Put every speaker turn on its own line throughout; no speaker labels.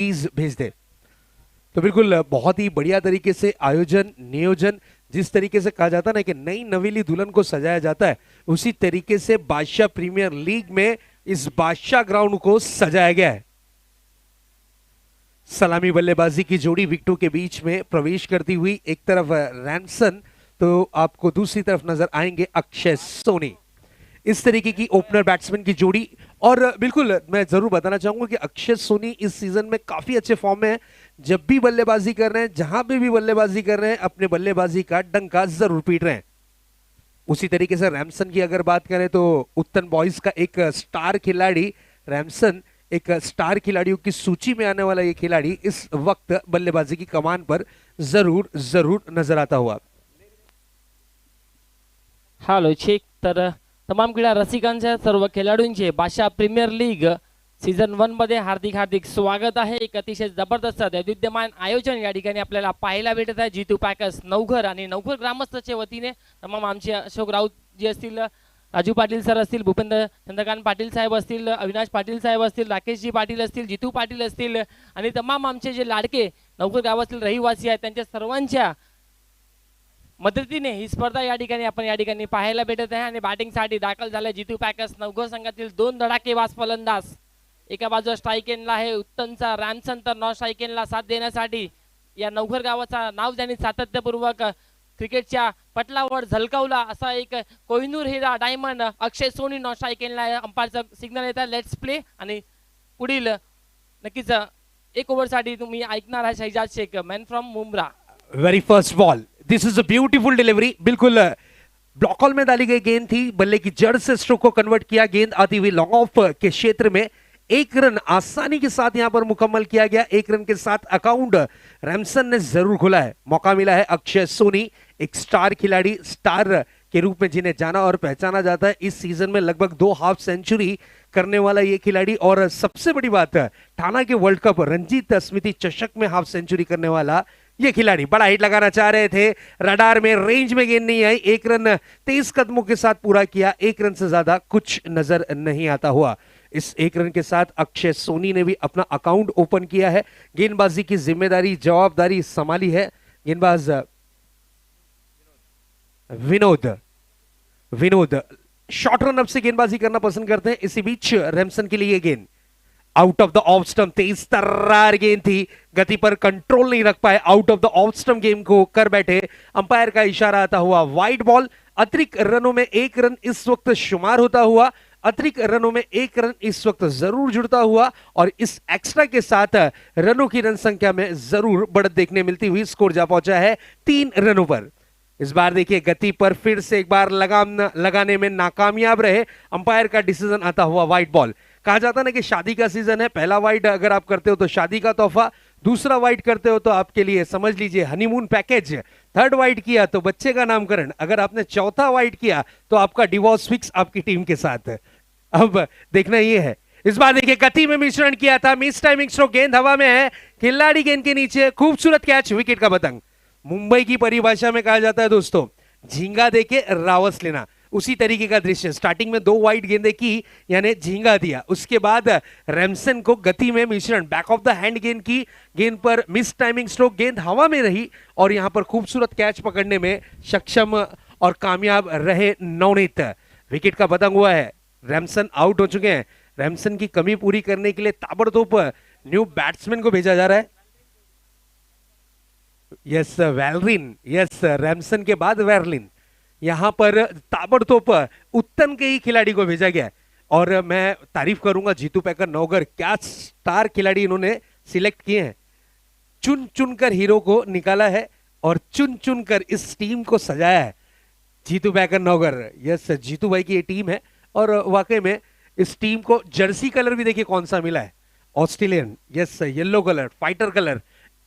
Please भेज दे। तो बिल्कुल बहुत ही बढ़िया तरीके से आयोजन नियोजन, जिस तरीके से कहा जाता है ना कि नई नवेली दुल्हन को सजाया जाता है, उसी तरीके से बादशाह प्रीमियर लीग में इस बादशाह ग्राउंड को सजाया गया है। सलामी बल्लेबाजी की जोड़ी विकेटों के बीच में प्रवेश करती हुई, एक तरफ रैमसन तो आपको दूसरी तरफ नजर आएंगे अक्षय सोनी। इस तरीके की ओपनर बैट्समैन की जोड़ी। और बिल्कुल मैं जरूर बताना चाहूंगा कि अक्षय सोनी इस सीजन में काफी अच्छे फॉर्म में है। जब भी बल्लेबाजी कर रहे हैं, जहां पे भी बल्लेबाजी कर रहे हैं, अपने बल्लेबाजी का डंका जरूर पीट रहे हैं। उसी तरीके से रैमसन की अगर बात करें तो उत्तन बॉयज का एक स्टार खिलाड़ी रैमसन, एक स्टार खिलाड़ियों की सूची में आने वाला ये खिलाड़ी इस वक्त बल्लेबाजी की कमान पर जरूर जरूर नजर आता हुआ।
हालो चेक तर तमाम क्रीडा रसिकांच्या सर्व खेळाडूंचे बादशाह प्रीमियर लीग सीझन 1 मध्ये हार्दिक हार्दिक स्वागत आहे। एक अतिशय जबरदस्त दैदिप्यमान आयोजन या ठिकाणी आपल्याला पाहायला भेटत आहे। जीतू पॅकर्स नवघर आणि नवघर ग्रामस्थांच्या वतीने तमाम आमचे अशोक राऊत जी असतील, राजू पाटील सर असतील, भूपेंद्र चंद्रकांत पाटील साहेब असतील, अविनाश पाटील साहेब असतील, राकेशजी पाटील असतील, जीतू पाटील असतील आणि तमाम आमचे जे लाडके नवघर गावातील रहिवासी आहेत त्यांच्या सर्वांच्या मदतीने ही स्पर्धा या ठिकाणी पाहायला भेटत आहे। आणि बॅटिंग साठी दाखल झाले जीतू पॅकर्स नवघर संघातील दोन धडाकेबाज फलंदाज। एका बाजूला स्ट्राइक एंडला आहे उत्तमचा रॅमसन, तर नॉन स्ट्राइक एंडला साथ देण्यासाठी या नवघर गावाचा नाव ज्यांनी सातत्यपूर्वक क्रिकेटच्या पटलावर झलकावला असा एक कोहिनूर हिरा diamond Akshay Soni non strike एंडला अंपायरचा सिग्नल येतात लेट्स प्ले। आणि पुढील नक्कीच एक ओव्हर साठी तुम्ही ऐकणार आहे Shahzad Shaikh man from Mumbra.
Very first ball, this is a beautiful delivery. बिल्कुल ब्लॉक में डाली गई गेंद थी, बल्ले की जड़ से स्ट्रोक को कन्वर्ट किया, गेंद आती हुई लॉन्ग ऑफ के क्षेत्र में एक रन आसानी के साथ यहां पर मुकम्मल किया गया। एक रन के साथ अकाउंट रैमसन ने जरूर खोला है। मौका मिला है अक्षय सोनी, एक स्टार खिलाड़ी, स्टार के रूप में जिन्हें जाना और पहचाना जाता है। इस सीजन में लगभग 2 हाफ सेंचुरी करने वाला ये खिलाड़ी, और सबसे बड़ी बात ठाणा के वर्ल्ड कप रणजीत स्मृति चषक में हाफ सेंचुरी करने वाला ये खिलाड़ी। बड़ा हिट लगाना चाह रहे थे, रडार में रेंज में गेंद नहीं आई। एक रन तेज कदमों के साथ पूरा किया, एक रन से ज्यादा कुछ नजर नहीं आता हुआ। इस एक रन के साथ अक्षय सोनी ने भी अपना अकाउंट ओपन किया है। गेंदबाजी की जिम्मेदारी जवाबदारी संभाली है गेंदबाज विनोद शॉर्ट रन अप से गेंदबाजी करना पसंद करते हैं। इसी बीच रैमसन के लिए गेंद out of the off stump, तेज तर्रार गेंद थी, गति पर कंट्रोल नहीं रख पाए, out of the off stump game को कर बैठे। अंपायर का इशारा आता हुआ वाइड बॉल। अतिरिक्त रनों में एक रन इस वक्त शुमार होता हुआ, अतिरिक्त रनों में एक रन इस वक्त जरूर जुड़ता हुआ, और इस एक्स्ट्रा के साथ रनों की रन संख्या में जरूर बढ़त देखने मिलती हुई स्कोर जा पहुंचा है 3 रनों पर। इस बार देखिए गति पर फिर से एक बार लगाम लगाने में नाकामयाब रहे। अंपायर का डिसीजन आता हुआ वाइड बॉल। कहा जाता ना कि शादी का सीजन है, पहला वाइड अगर आप करते हो तो शादी का तोहफा, दूसरा वाइड करते हो तो आपके लिए समझ लीजिए हनीमून पैकेज, थर्ड वाइड किया तो बच्चे का नामकरण, अगर आपने चौथा वाइड किया तो आपका डिवोर्स फिक्स आपकी टीम के साथ। अब देखना ये है, इस बार देखिए गति में मिश्रण किया था, मिस टाइमिंग स्ट्रोक, गेंद हवा में है, खिलाड़ी गेंद के नीचे, खूबसूरत कैच, विकेट का पतंग। मुंबई की परिभाषा में कहा जाता है दोस्तों, झींगा देके रावस लेना। उसी तरीके का दृश्य, स्टार्टिंग में 2 वाइड गेंदें की यानी झींगा दिया, उसके बाद रैमसन को गति में मिश्रण, बैक ऑफ द हैंड गेंद की, गेंद पर मिस टाइमिंग स्ट्रोक, गेंद हवा में रही और यहां पर खूबसूरत कैच पकड़ने में सक्षम और कामयाब रहे नवनीत। विकेट का पतंग हुआ है, रैमसन आउट हो चुके हैं। रैमसन की कमी पूरी करने के लिए ताबड़तोड़ न्यू बैट्समैन को भेजा जा रहा है। यस वैलरिन, यस रैमसन के बाद वैलरिन, यहां पर ताबड़तोड़ उत्तन के ही खिलाड़ी को भेजा गया है। और मैं तारीफ करूंगा जीतू पैकर नवघर, क्या स्टार खिलाड़ी इन्होंने सिलेक्ट किए हैं। चुन चुनकर हीरो को निकाला है और चुन चुनकर इस टीम को सजाया है जीतू पैकर नवघर। यस जीतू भाई की ये टीम है और वाकई में इस टीम को जर्सी कलर भी देखिए कौन सा मिला है, Australian, yes yellow colour, fighter colour.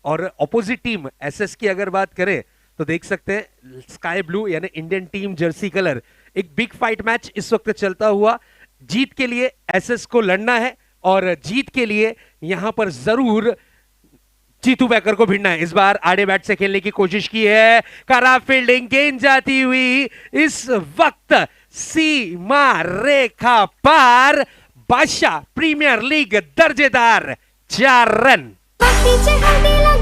और ऑपोजिट टीम एसएस की अगर बात करें तो देख सकते हैं स्काई ब्लू यानी इंडियन टीम जर्सी कलर। एक बिग फाइट मैच इस वक्त चलता हुआ, जीत के लिए एसएस को लड़ना है और जीत के लिए यहां पर जरूर जीतू बैकर को भिड़ना है। इस बार आड़े बैट से खेलने की कोशिश की है, खराब फील्डिंग, गेंद जाती हुई इस वक्त सीमा रेखा पार। बादशाह प्रीमियर लीग दर्जेदार 4 रन।
पीछे हल्दी लग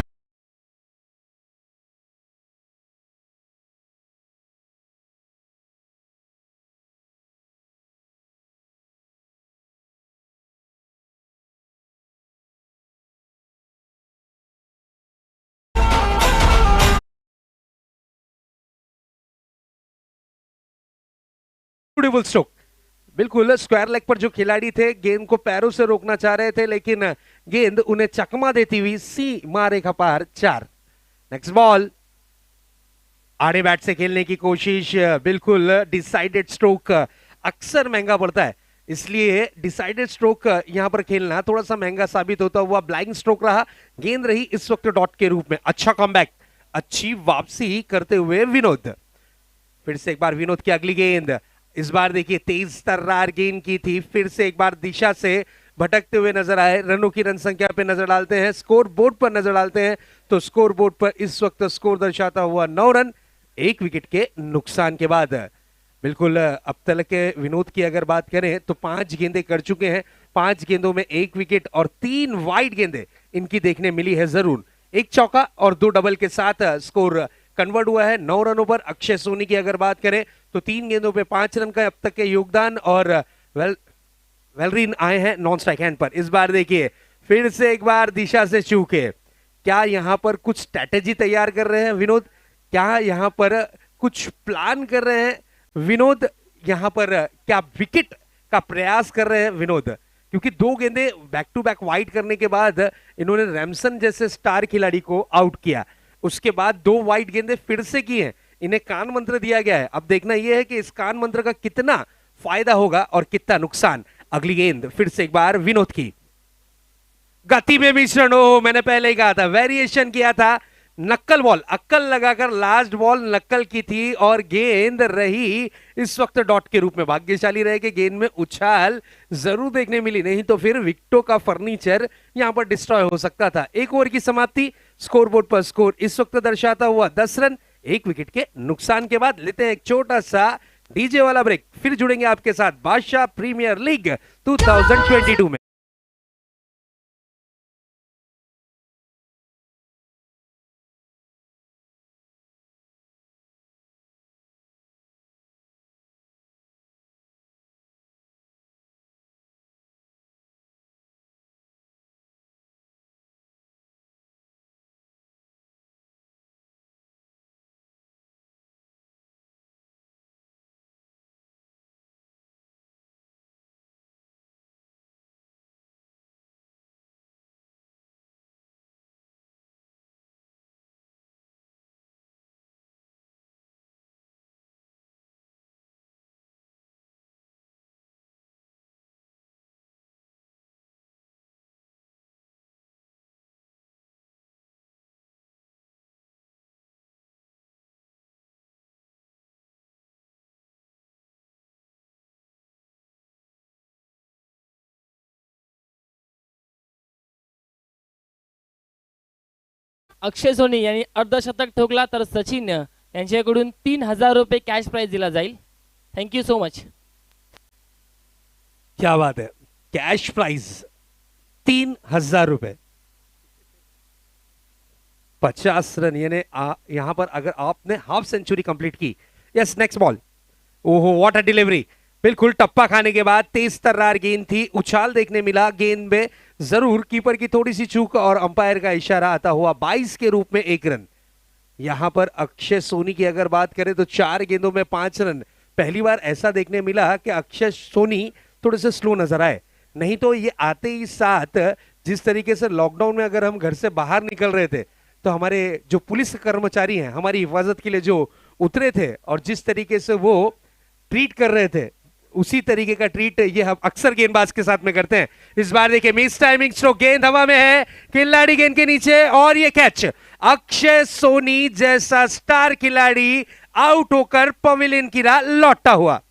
ब्यूटीफुल स्ट्रोक। बिल्कुल स्क्वायर लेग पर जो खिलाड़ी थे गेंद को पैरों से रोकना चाह रहे थे, लेकिन गेंद उन्हें चकमा देती हुई सीमा रेखा पार 4। नेक्स्ट बॉल, आड़े बैट से खेलने की कोशिश। बिल्कुल डिसाइडेड स्ट्रोक अक्सर महंगा पड़ता है, इसलिए डिसाइडेड स्ट्रोक यहां पर खेलना थोड़ा सा महंगा साबित होता हुआ ब्लाइंड स्ट्रोक रहा। गेंद रही इस वक्त डॉट के रूप में। अच्छा कमबैक, अच्छी वापसी करते हुए विनोद। फिर से एक बार विनोद की अगली गेंद। इस बार देखिए तेज तर्रार गेंद की थी, फिर से एक बार दिशा से भटकते हुए नजर आए। रनों की रन संख्या पे नजर डालते हैं, स्कोर बोर्ड पर नजर डालते हैं, तो स्कोर बोर्ड पर इस वक्त स्कोर दर्शाता हुआ 9 रन 1 विकेट के नुकसान के बाद। बिल्कुल अब तक के विनोद की अगर बात करें तो 5 गेंदें कर चुके हैं, 5 गेंदों में 1 विकेट और 3 वाइड गेंदें इनकी देखने मिली है जरूर। एक चौका और 2 डबल के साथ स्कोर कन्वर्ट हुआ है 9 रनों पर। अक्षय सोनी की अगर बात करें तो 3 गेंदों पे 5 रन का अब तक के योगदान, और वेलरीन आए हैं नॉन स्ट्राइक हैंड पर। इस बार देखिए फिर से एक बार दिशा से चूके। क्या यहां पर कुछ स्ट्रेटेजी तैयार कर रहे हैं विनोद? क्या यहां पर कुछ प्लान कर रहे हैं विनोद? यहां पर क्या विकेट का प्रयास कर रहे हैं विनोद? क्योंकि 2 गेंदे बैक टू बैक वाइड करने के बाद इन्होंने रैमसन जैसे स्टार खिलाड़ी को आउट किया, उसके बाद 2 वाइड गेंदे फिर से की हैं। इन्हें कान मंत्र दिया गया है, अब देखना यह है कि इस कान मंत्र का कितना फायदा होगा और कितना नुकसान। अगली गेंद फिर से एक बार विनोद की। गति में मिश्रण हो, मैंने पहले ही कहा था, वेरिएशन किया था। नक्कल बॉल, अक्कल लगाकर लास्ट बॉल नक्कल की थी और गेंद रही इस वक्त डॉट के रूप में। भाग्यशाली रहे कि गेंद में उछाल जरूर देखने मिली, नहीं तो फिर विकेटों का फर्नीचर यहां पर डिस्ट्रॉय हो सकता था। 1 ओवर की समाप्ति, स्कोरबोर्ड पर स्कोर इस वक्त दर्शाता हुआ 10 रन 1 विकेट के नुकसान के बाद। लेते हैं एक छोटा सा डीजे वाला ब्रेक, फिर जुड़ेंगे आपके साथ बादशाह प्रीमियर लीग 2022 में।
अक्षय सोनी यांनी अर्धशतक ठोकला तर सचिन यांच्याकडून 3000 रुपये कॅश प्राइज दिला जाईल. Thank you so much.
क्या बात है, कैश प्राइज 3000 रुपए, 50 रन। यानी यहां पर अगर आपने हाफ सेंचुरी कंप्लीट की। Yes, next ball. ओहो व्हाट अ डिलीवरी, बिल्कुल टप्पा खाने के बाद तेज तर्रार गेंद थी, उछाल देखने मिला गेंद में जरूर, कीपर की थोड़ी सी चूक और अंपायर का इशारा आता हुआ 22 के रूप में 1 रन। यहां पर अक्षय सोनी की अगर बात करें तो 4 गेंदों में 5 रन। पहली बार ऐसा देखने मिला कि अक्षय सोनी थोड़े से स्लो नजर आए, नहीं तो ये आते ही साथ जिस तरीके से लॉकडाउन में अगर हम घर से बाहर निकल रहे थे तो हमारे जो पुलिस कर्मचारी हैं हमारी हिफाजत के लिए जो उतरे थे और जिस तरीके से वो ट्रीट कर रहे थे, उसी तरीके का ट्रीट ये हम अक्सर गेंदबाज के साथ में करते हैं। इस बार देखिए मिस टाइमिंग स्ट्रोक, गेंद हवा में है, खिलाड़ी गेंद के नीचे और ये कैच। अक्षय सोनी जैसा स्टार खिलाड़ी आउट होकर पवेलियन की राह लौटता हुआ।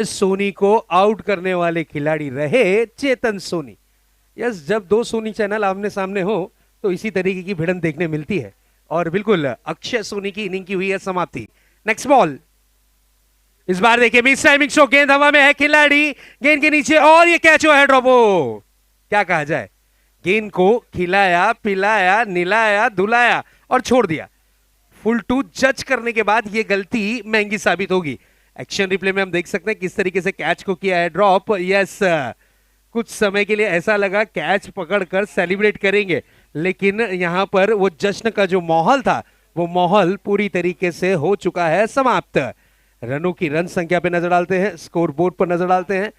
सोनी को आउट करने वाले खिलाड़ी रहे चेतन सोनी। यस, जब दो सोनी चैनल आमने सामने हो तो इसी तरीके की भिड़ंत देखने मिलती है। और बिल्कुल अक्षय सोनी की इनिंग की हुई है समाप्ति। नेक्स्ट बॉल, इस बार देखिए मिस टाइमिंग शो, गेंद हवा में है, खिलाड़ी गेंद के नीचे और ये कैच हुआ है, ड्रॉप। क्या कहा जाए, गेंद को खिलाया पिलाया निलाया धुलाया और छोड़ दिया। फुल टू जज करने के बाद ये गलती महंगी साबित होगी। एक्शन रिप्ले में हम देख सकते हैं किस तरीके से कैच को किया है ड्रॉप। यस, कुछ समय के लिए ऐसा लगा कैच पकड़कर सेलिब्रेट करेंगे, लेकिन यहां पर वो जश्न का जो माहौल था वो माहौल पूरी तरीके से हो चुका है समाप्त। रनों की रन संख्या पे नजर डालते हैं, स्कोर बोर्ड पर नजर डालते हैं।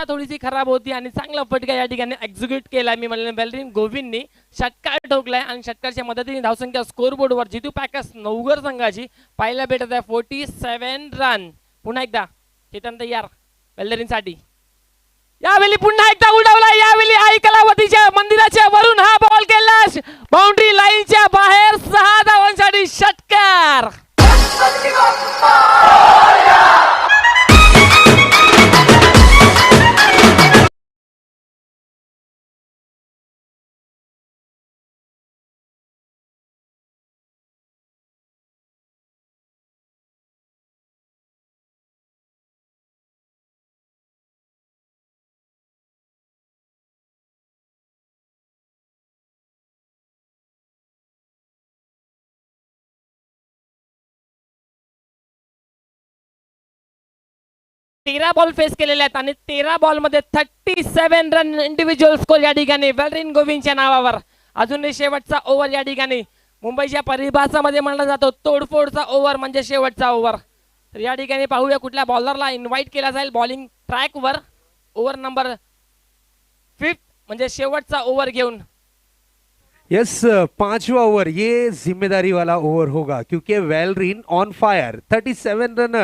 थोडीशी खराब होती आणि चांगला फटका या ठिकाणी एक्झिक्यूट केला मी म्हणले वेलरिन गोविंदनी षटकार ठोकलाय आणि षटकारच्या मदतीने धावसंख्या स्कोर बोर्डवर जितू पॅकर्स नवघर संघाची पाहायला भेटत आहे 47 रन. पुन्हा एकदा चेतन तयार वेलरिन साठी. यावेळी पुन्हा एकदा उडवला, यावेळी आई कलावतीच्या मंदिराच्या वरून हा बॉल केला बाउंड्री लाईनच्या बाहेर 6 धावांसाठी षटकार. तेरा बॉल फेस केलेले आहेत आणि 13 बॉल मध्ये 37 रन इंडिव्हिज्युअल स्कोर या ठिकाणी वेलरिन गोविंदच्या नावावर. अजूनही शेवटचा ओव्हर या ठिकाणी मुंबईच्या परिभाषामध्ये म्हणला जातो तोडफोडचा ओव्हर म्हणजे शेवटचा ओव्हर. तर या ठिकाणी पाहूया कुठल्या बॉलरला इन्व्हाइट केला जाईल बॉलिंग ट्रॅकवर ओव्हर नंबर 5 म्हणजे शेवटचा ओव्हर घेऊन.
यस, पांचवा ओवर ये जिम्मेदारी वाला ओवर होगा क्योंकि वेलरिन ऑन फायर 37 रन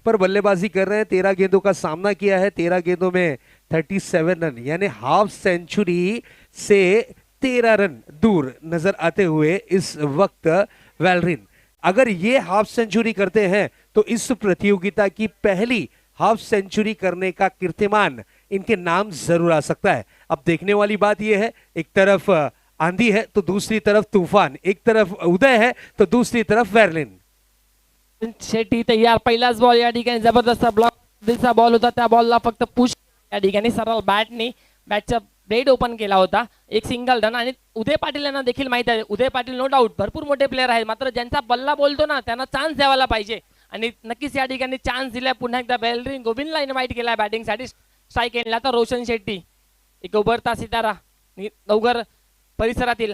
पर बल्लेबाजी कर रहे हैं. 13 गेंदों का सामना किया है, 13 गेंदों में 37 रन यानी हाफ सेंचुरी से 13 रन दूर नजर आते हुए इस वक्त वेलरिन. अगर ये हाफ सेंचुरी करते हैं तो इस प्रतियोगिता की पहली हाफ सेंचुरी करने का कीर्तिमान इनके नाम जरूर आ सकता है. अब देखने वाली बात यह है, एक तरफ आंधी है तो दूसरी तरफ तूफान, एक तरफ उदय है तो दूसरी तरफ वेलरिन.
शेट्टी तयार. पहिलाच बॉल या ठिकाणी जबरदस्त ब्लॉक दिलचा बॉल होता, त्या बॉलला फक्त पुश या ठिकाणी सरळ बॅटचा ब्लेड ओपन केला होता. एक सिंगल रन. आणि उदय पाटील यांना देखील माहित आहे, उदय पाटील नो डाऊट भरपूर मोठे प्लेयर आहेत, मात्र ज्यांचा बल्ला बोलतो ना त्यांना चान्स द्यावाला पाहिजे आणि नक्कीच या ठिकाणी चान्स दिलाय. पुन्हा एकदा वेलरिन गोविंदला इन्व्हाइट केलाय बॅटिंगसाठी स्ट्राईक एंडला. तर रोशन शेट्टी एक उभरता सितारा नवघर परिसरातील.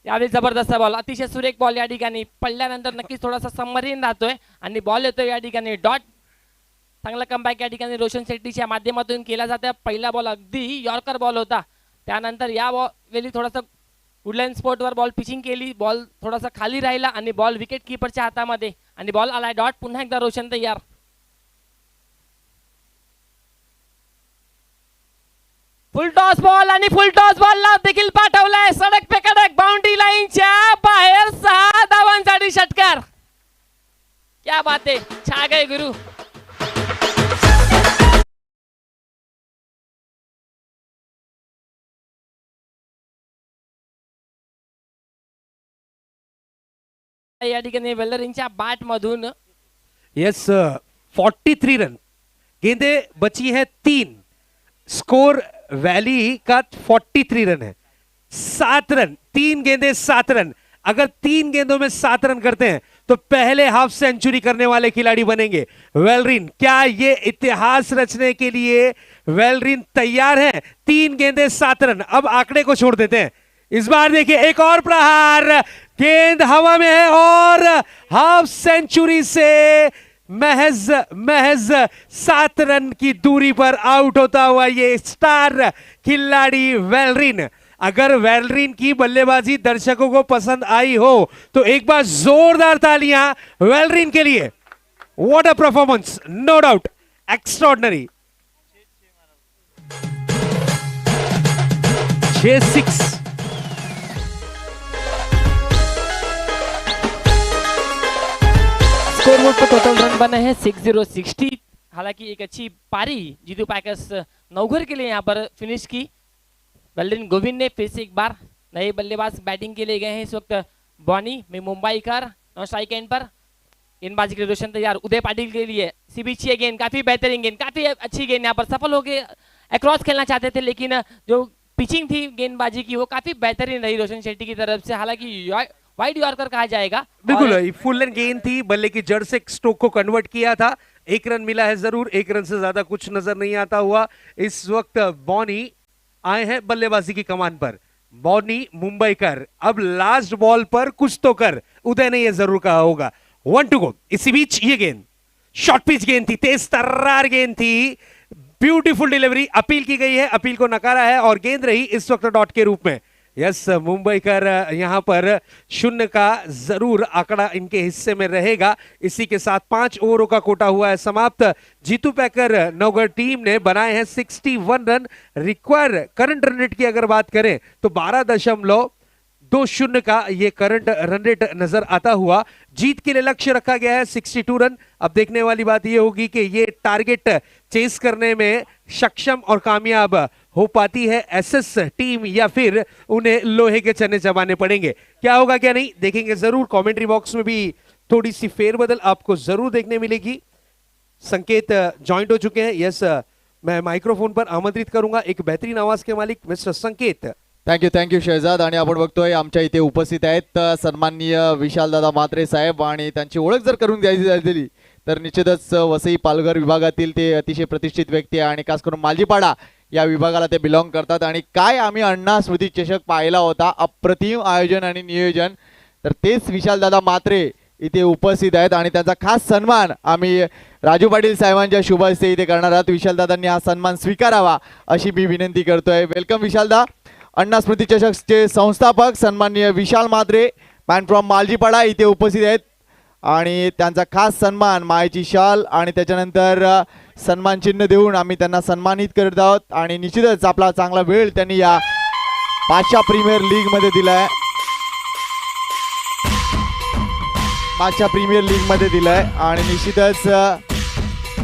यावेळी जबरदस्त बॉल, अतिशय सुरेख बॉल या ठिकाणी पडल्यानंतर नक्कीच थोडासा सबमरीन राहतोय आणि बॉल येतोय या ठिकाणी डॉट. चांगला कमबॅक या ठिकाणी रोशन शेट्टीच्या माध्यमातून केला जातो. पहिला बॉल अगदी यॉर्कर बॉल होता, त्यानंतर या वेळी थोडासा वुडलँड स्पॉटवर बॉल पिचिंग केली, बॉल थोडासा खाली राहिला आणि बॉल विकेट कीपरच्या हातामध्ये आणि बॉल आलाय डॉट. पुन्हा एकदा रोशन तयार. फुल टॉस बॉल आणि फुल टॉस बॉलला देखील पाठवलाय सडक पे कडक बाउंड्री लाईनच्या बाहेर 6 धावांसाठी षटकार. क्या बात आहे, छा गए गुरु. या ठिकाणी वेलरिनच्या बॅट मधून
यस, 43 रन, गेंदे बची है 3, स्कोर वैली का 43 रन है. 7 रन, 3 गेंदे 7 रन. अगर 3 गेंदों में 7 रन करते हैं तो पहले हाफ सेंचुरी करने वाले खिलाड़ी बनेंगे वेलरिन. क्या ये इतिहास रचने के लिए वेलरिन तैयार है? 3 गेंदे 7 रन. अब आंकड़े को छोड़ देते हैं, इस बार देखिए एक और प्रहार, गेंद हवा में है और हाफ सेंचुरी से महज 7 रन की दूरी पर आउट होता हुआ ये स्टार खिलाड़ी वेलरिन. अगर वेलरिन की बल्लेबाजी दर्शकों को पसंद आई हो तो एक बार जोरदार तालियां वेलरिन के लिए. What a performance, no doubt, extraordinary. 6
scoreboard पर टोटल रन बने हैं 6060. हालांकि एक अच्छी पारी जीतू पैकर्स नवघर के लिए यहाँ पर फिनिश की. वेलरिन गोविंद ने फिर से एक बार नए बल्लेबाज बैटिंग के लिए गए हैं इस वक्त. बॉनी में मुंबईकर स्ट्राइक एंड पर गेंदबाजी के लिए रोशन तैयार. उदय पाटिल के लिए सीबीची गेंद, काफी बेहतरीन गेंद, काफी अच्छी गेंद यहाँ पर सफल हो गए. अक्रॉस खेलना चाहते थे लेकिन जो पिचिंग थी गेंदबाजी की वो काफी बेहतरीन रही रोशन शेट्टी की तरफ से. हालांकि वाइड यॉर्कर कहा जाएगा.
बिल्कुल फुल एंड गेंद थी, बल्ले की जड़ से स्ट्रोक को कन्वर्ट किया था. 1 रन मिला है जरूर, 1 रन से ज्यादा कुछ नजर नहीं आता हुआ. इस वक्त बॉनी आए हैं बल्लेबाजी की कमान पर. बॉनी मुंबईकर, अब लास्ट बॉल पर कुछ तो कर, उदय ने यह जरूर कहा होगा. 1 टू गो. इसी बीच ये गेंद शॉर्ट पिच गेंद थी, तेज तर्रार गेंद थी, ब्यूटीफुल डिलीवरी, अपील की गई है, अपील को नकारा है और गेंद रही इस वक्त डॉट के रूप में। यस, मुंबईकर यहां पर 0 का जरूर आंकड़ा इनके हिस्से में रहेगा। इसी के साथ 5 ओवरों का कोटा हुआ है समाप्त। जीतू पैकर नवगढ़ टीम ने बनाए हैं 61 run. Require current run rate की अगर बात करें तो 12.20 का ये करंट रन रेट नजर आता हुआ। जीत के लिए लक्ष्य रखा गया है 62 रन। अब देखने वाली बात ये होगी कि ये टारगेट चेस करने में सक्षम और कामयाब हो पाती है एसएस टीम या फिर उन्हें लोहे के चने चबाने पड़ेंगे। क्या होगा क्या नहीं देखेंगे जरूर। कमेंट्री बॉक्स में भी थोड़ी सी फेरबदल आपको जरूर देखने मिलेगी। संकेत ज्वाइंट हो चुके हैं। यस, मैं माइक्रोफोन पर आमंत्रित करूंगा एक बेहतरीन आवाज के मालिक मिस्टर संकेत।
थँक्यू शहजाद। आणि आपण बघतोय आमच्या इथे उपस्थित आहेत सन्माननीय विशालदादा म्हात्रे साहेब आणि त्यांची ओळख जर करून द्यायची झाली तर निश्चितच वसई पालघर विभागातील ते अतिशय प्रतिष्ठित व्यक्ती आहे आणि खास करून मालजीपाडा या विभागाला ते बिलॉंग करतात। आणि काय आम्ही अण्णा स्मृती चषक पाहिला होता, अप्रतिम आयोजन आणि नियोजन, तर तेच विशालदादा म्हात्रे इथे उपस्थित आहेत आणि त्यांचा खास सन्मान आम्ही राजू पाटील साहेबांच्या शुभ हस्ते इथे करणार आहोत। विशालदादांनी हा सन्मान स्वीकारावा अशी मी विनंती करतोय। वेलकम विशालदा। अण्णा स्मृती चषकचे संस्थापक सन्माननीय विशाल म्हात्रे मॅन फ्रॉम मालजीपाडा इथे उपस्थित आहेत आणि त्यांचा खास सन्मान मायेची शाल आणि त्याच्यानंतर सन्मान चिन्ह देऊन आम्ही त्यांना सन्मानित करत आहोत। आणि निश्चितच आपला चांगला वेळ त्यांनी या बादशाह प्रीमियर लीग मध्ये दिलाय, बादशाह प्रीमियर लीग मध्ये दिलाय आणि निश्चितच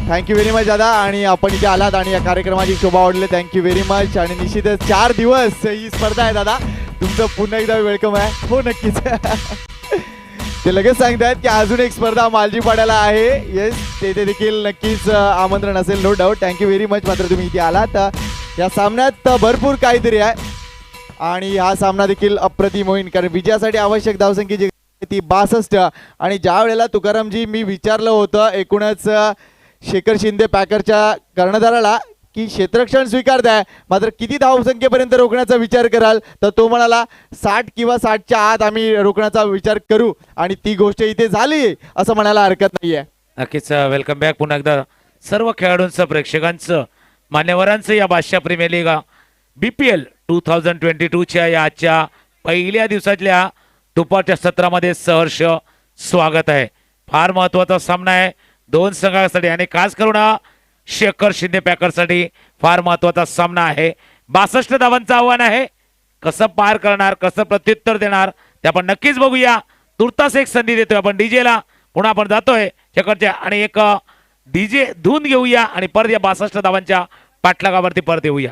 थँक्यू व्हेरी मच दादा। आणि आपण इथे आलात आणि या कार्यक्रमाची शोभा वाढली, थँक्यू व्हेरी मच। आणि निश्चितच 4 दिवस ही स्पर्धा आहे दादा, तुमचं पुन्हा एकदा वेलकम आहे। हो नक्कीच ते लगेच सांगतायत की अजून एक स्पर्धा मालजीपाड्याला आहे। येस, तेथे देखील नक्कीच आमंत्रण असेल, no doubt. Thank you very much मात्र तुम्ही इथे आलात। या सामन्यात भरपूर काहीतरी आहे आणि हा सामना देखील अप्रतिम होईल कारण विजयासाठी आवश्यक धावसंख्या जी ती 62। आणि ज्या वेळेला तुकारामजी मी विचारलं होतं एकूणच शेखर शिंदे पॅकरच्या कर्णधाराला की क्षेत्ररक्षण स्वीकारताय मात्र किती धावसंख्येपर्यंत रोखण्याचा विचार कराल, तर तो म्हणाला 60 किंवा 60च्या आत आम्ही रोखण्याचा विचार करू आणि ती गोष्ट इथे झाली असं म्हणायला हरकत नाहीये।
नक्कीच वेलकम बॅक पुन्हा एकदा सर्व खेळाडूंचं, प्रेक्षकांचं, मान्यवरांचं या बादशाह प्रीमियर लीग BPL 2022च्या या आजच्या पहिल्या दिवसातल्या दुपारच्या सत्रामध्ये सहर्ष स्वागत आहे। फार महत्त्वाचा सामना आहे दोन संघांसाठी आणि खास करून शेखर शिंदे पॅकरसाठी फार महत्त्वाचा सामना आहे। 62 धावांचं आव्हान आहे, कसं पार करणार, कसं प्रत्युत्तर देणार ते आपण नक्कीच बघूया। तुर्तास एक संधी देतोय आपण डीजेला, पुन्हा आपण जातोय शेखरच्या आणि एक डीजे धुवून घेऊया आणि परत या 62 धावांच्या पाठलागावरती परत येऊया।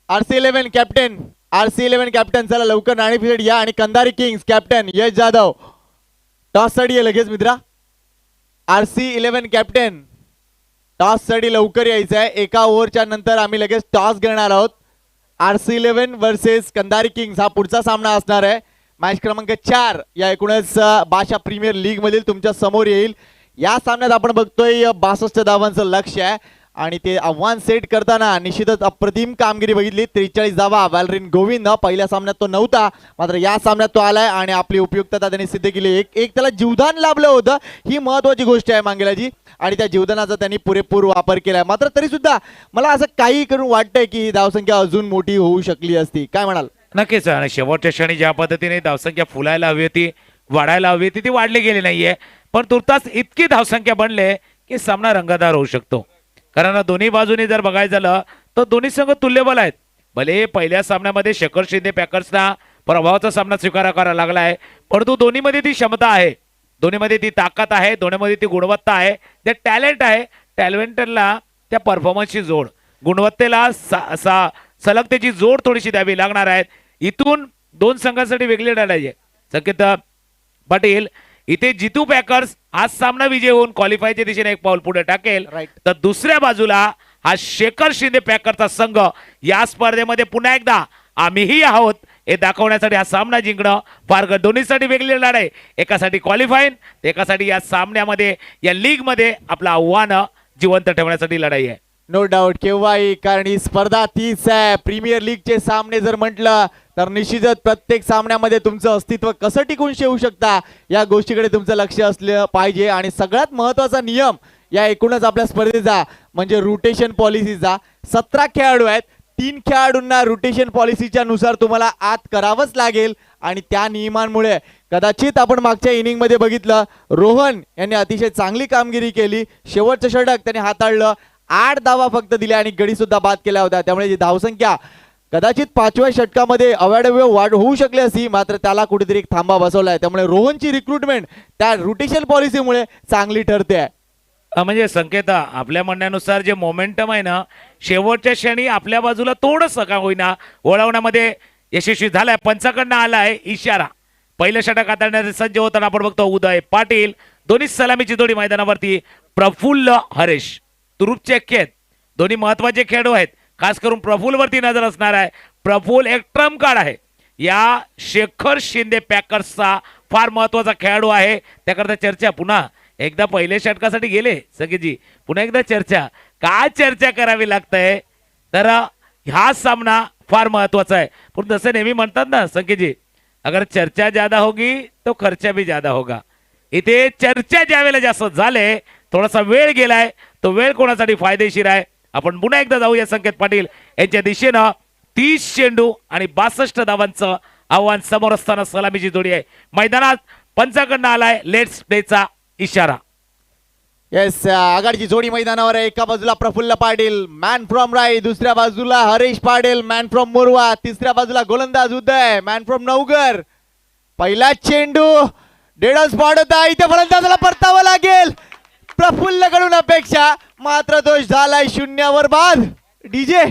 RC11 कॅप्टन चला लवकर नाणी पिरियड या आणि कंधारी किंग्स कॅप्टन यश जाधव टॉस साठी आहे लगेच मित्रा। RC11 कॅप्टन टॉस साठी लवकर यायचं आहे, एका ओव्हरच्या नंतर आम्ही लगेच टॉस घेणार आहोत। RC11 वर्सेस कंधारी किंग्स हा पुढचा सामना असणार आहे। मॅच क्रमांक 4 या एकूणच बादशाह प्रीमियर लीग मधील तुमच्या समोर येईल। या सामन्यात आपण बघतोय 62 धावांचं लक्ष्य आहे आणि ते आव्हान सेट करताना निश्चितच अप्रतिम कामगिरी बघितली। 43 धावा वॅलरिन गोविंद, पहिल्या सामन्यात तो नव्हता मात्र या सामन्यात तो आलाय आणि आपली उपयुक्तता त्यांनी सिद्ध केली। एक त्याला जीवदान लाभलं होतं, ही महत्वाची गोष्ट आहे मांगेलाजी आणि त्या जीवदानाचा त्यांनी पुरेपूर वापर केलाय। मात्र तरी सुद्धा मला असं काही करून वाटतंय की ही धावसंख्या अजून मोठी होऊ शकली असती, काय म्हणाल?
नक्कीच, आणि शेवटच्या क्षणी ज्या पद्धतीने धावसंख्या फुलायला हवी होती, वाढायला हवी होती, ती वाढली गेली नाहीये। पण तुर्तास इतकी धावसंख्या बनले की सामना रंगतदार होऊ शकतो। कारण दोन्ही बाजूने जर बघायचं झालं तर दोन्ही संघ तुल्यबल आहेत। भले पहिल्या सामन्यामध्ये शेखर शिंदे पॅकर्सना प्रभावाचा सामना स्वीकार करावा लागला आहे, परंतु दोन्हीमध्ये ती क्षमता आहे, दोन्हीमध्ये ती ताकद आहे, दोन्हीमध्ये ती गुणवत्ता आहे, ते टॅलेंट आहे। टॅलेंटला त्या परफॉर्मन्सची जोड, गुणवत्तेला सलगतेची जोड थोडीशी द्यावी लागणार आहे। इथून दोन संघांसाठी वेगळी लढाई आहे. संकेत पाटील, इथे जितू पॅकर्स आज सामना विजय होऊन क्वालिफायच्या दिशेने एक पाऊल पुढे टाकेल,
Right.
तर दुसऱ्या बाजूला हा शेखर शिंदे पॅकरचा संघ या स्पर्धेमध्ये पुन्हा एकदा आम्हीही आहोत हे दाखवण्यासाठी हा सामना जिंकणं फार दोन्हीसाठी वेगळी लढाई. एकासाठी क्वालिफाईन, एकासाठी या सामन्यामध्ये या लीग मध्ये आपलं आव्हान जिवंत ठेवण्यासाठी लढाई आहे.
नो डाऊट केव्हाही, कारण ही स्पर्धा तीच आहे. प्रीमियर लीगचे सामने जर म्हटलं तर निश्चितच प्रत्येक सामन्यामध्ये तुमचं अस्तित्व कसं टिकून ठेवू शकता या गोष्टीकडे तुमचं लक्ष असलं पाहिजे. आणि सगळ्यात महत्वाचा नियम या एकूणच आपल्या स्पर्धेचा म्हणजे रोटेशन पॉलिसीचा. 17 खेळाडू आहेत, 3 खेळाडूंना रोटेशन पॉलिसीच्या नुसार तुम्हाला आत करावंच लागेल. आणि त्या नियमांमुळे कदाचित आपण मागच्या इनिंग मध्ये बघितलं, रोहन यांनी अतिशय चांगली कामगिरी केली. शेवटचं षटक त्यांनी हाताळलं, 8 धावा फक्त दिल्या आणि गडी सुद्धा बाद केला होता. त्यामुळे धावसंख्या कदाचित 5व्या षटकामध्ये अवाढव्य वाढ होऊ शकली असती, मात्र त्याला कुठेतरी एक थांबा बसवलाय. त्यामुळे रोहनची रिक्रुटमेंट त्या रोटेशन पॉलिसीमुळे चांगली ठरते आहे.
म्हणजे संकेत, आपल्या म्हणण्यानुसार जे मोमेंटम आहे ना, शेवटच्या क्षणी आपल्या बाजूला थोडंसं का होईना वळवण्यामध्ये यशस्वी झालाय. पंचाकडनं आलाय इशारा. पहिलं षटक हाताळण्याचे सज्ज होताना आपण बघतो उदय पाटील. दोन्ही सलामीची जोडी मैदानावरती. प्रफुल्ल हरेश तुरुपचे अख्खे आहेत. दोन्ही महत्वाचे खेळाडू आहेत. खास करून प्रफुल्लवरती नजर असणार आहे. प्रफुल्ल एक ट्रम्प कार्ड आहे या शेखर शिंदे पॅकर्सचा, फार महत्वाचा खेळाडू आहे. त्याकरता चर्चा पुन्हा एकदा पहिल्या षटकासाठी गेले संकेतजी, पुन्हा एकदा चर्चा. काय चर्चा करावी लागतंय, तर हा सामना फार महत्वाचा आहे. पण जसं नेहमी म्हणतात ना संकेतजी, अगर चर्चा ज्यादा होगी तो खर्चा भी ज्यादा होगा. इथे चर्चा ज्यावेळेला जास्त झाले, थोडासा वेळ गेलाय, तो वेळ कोणासाठी फायदेशीर आहे. आपण पुन्हा एकदा जाऊया संकेत पाटील यांच्या दिशेनं. 30 चेंडू आणि 62 धावांचं आव्हान समोर असताना सलामीची जोडी आहे मैदानात. पंचाकडनं आलाय लेट्स प्लेचा इशारा.
येस, आघाडीची जोडी मैदानावर आहे. एका बाजूला प्रफुल्ल पाटील मॅन फ्रॉम राई, दुसऱ्या बाजूला हरीश पाटील मॅन फ्रॉम मोरवा, तिसऱ्या बाजूला गोलंदाज उदय मॅन फ्रॉम नवगर. पहिला चेंडू डेड ऑन स्पॉट होता, इथे फलंदाजाला परतावं लागेल. प्रफुल्ल कडून अपेक्षा, मात्र दोष झालाय 0 बाद. डीजे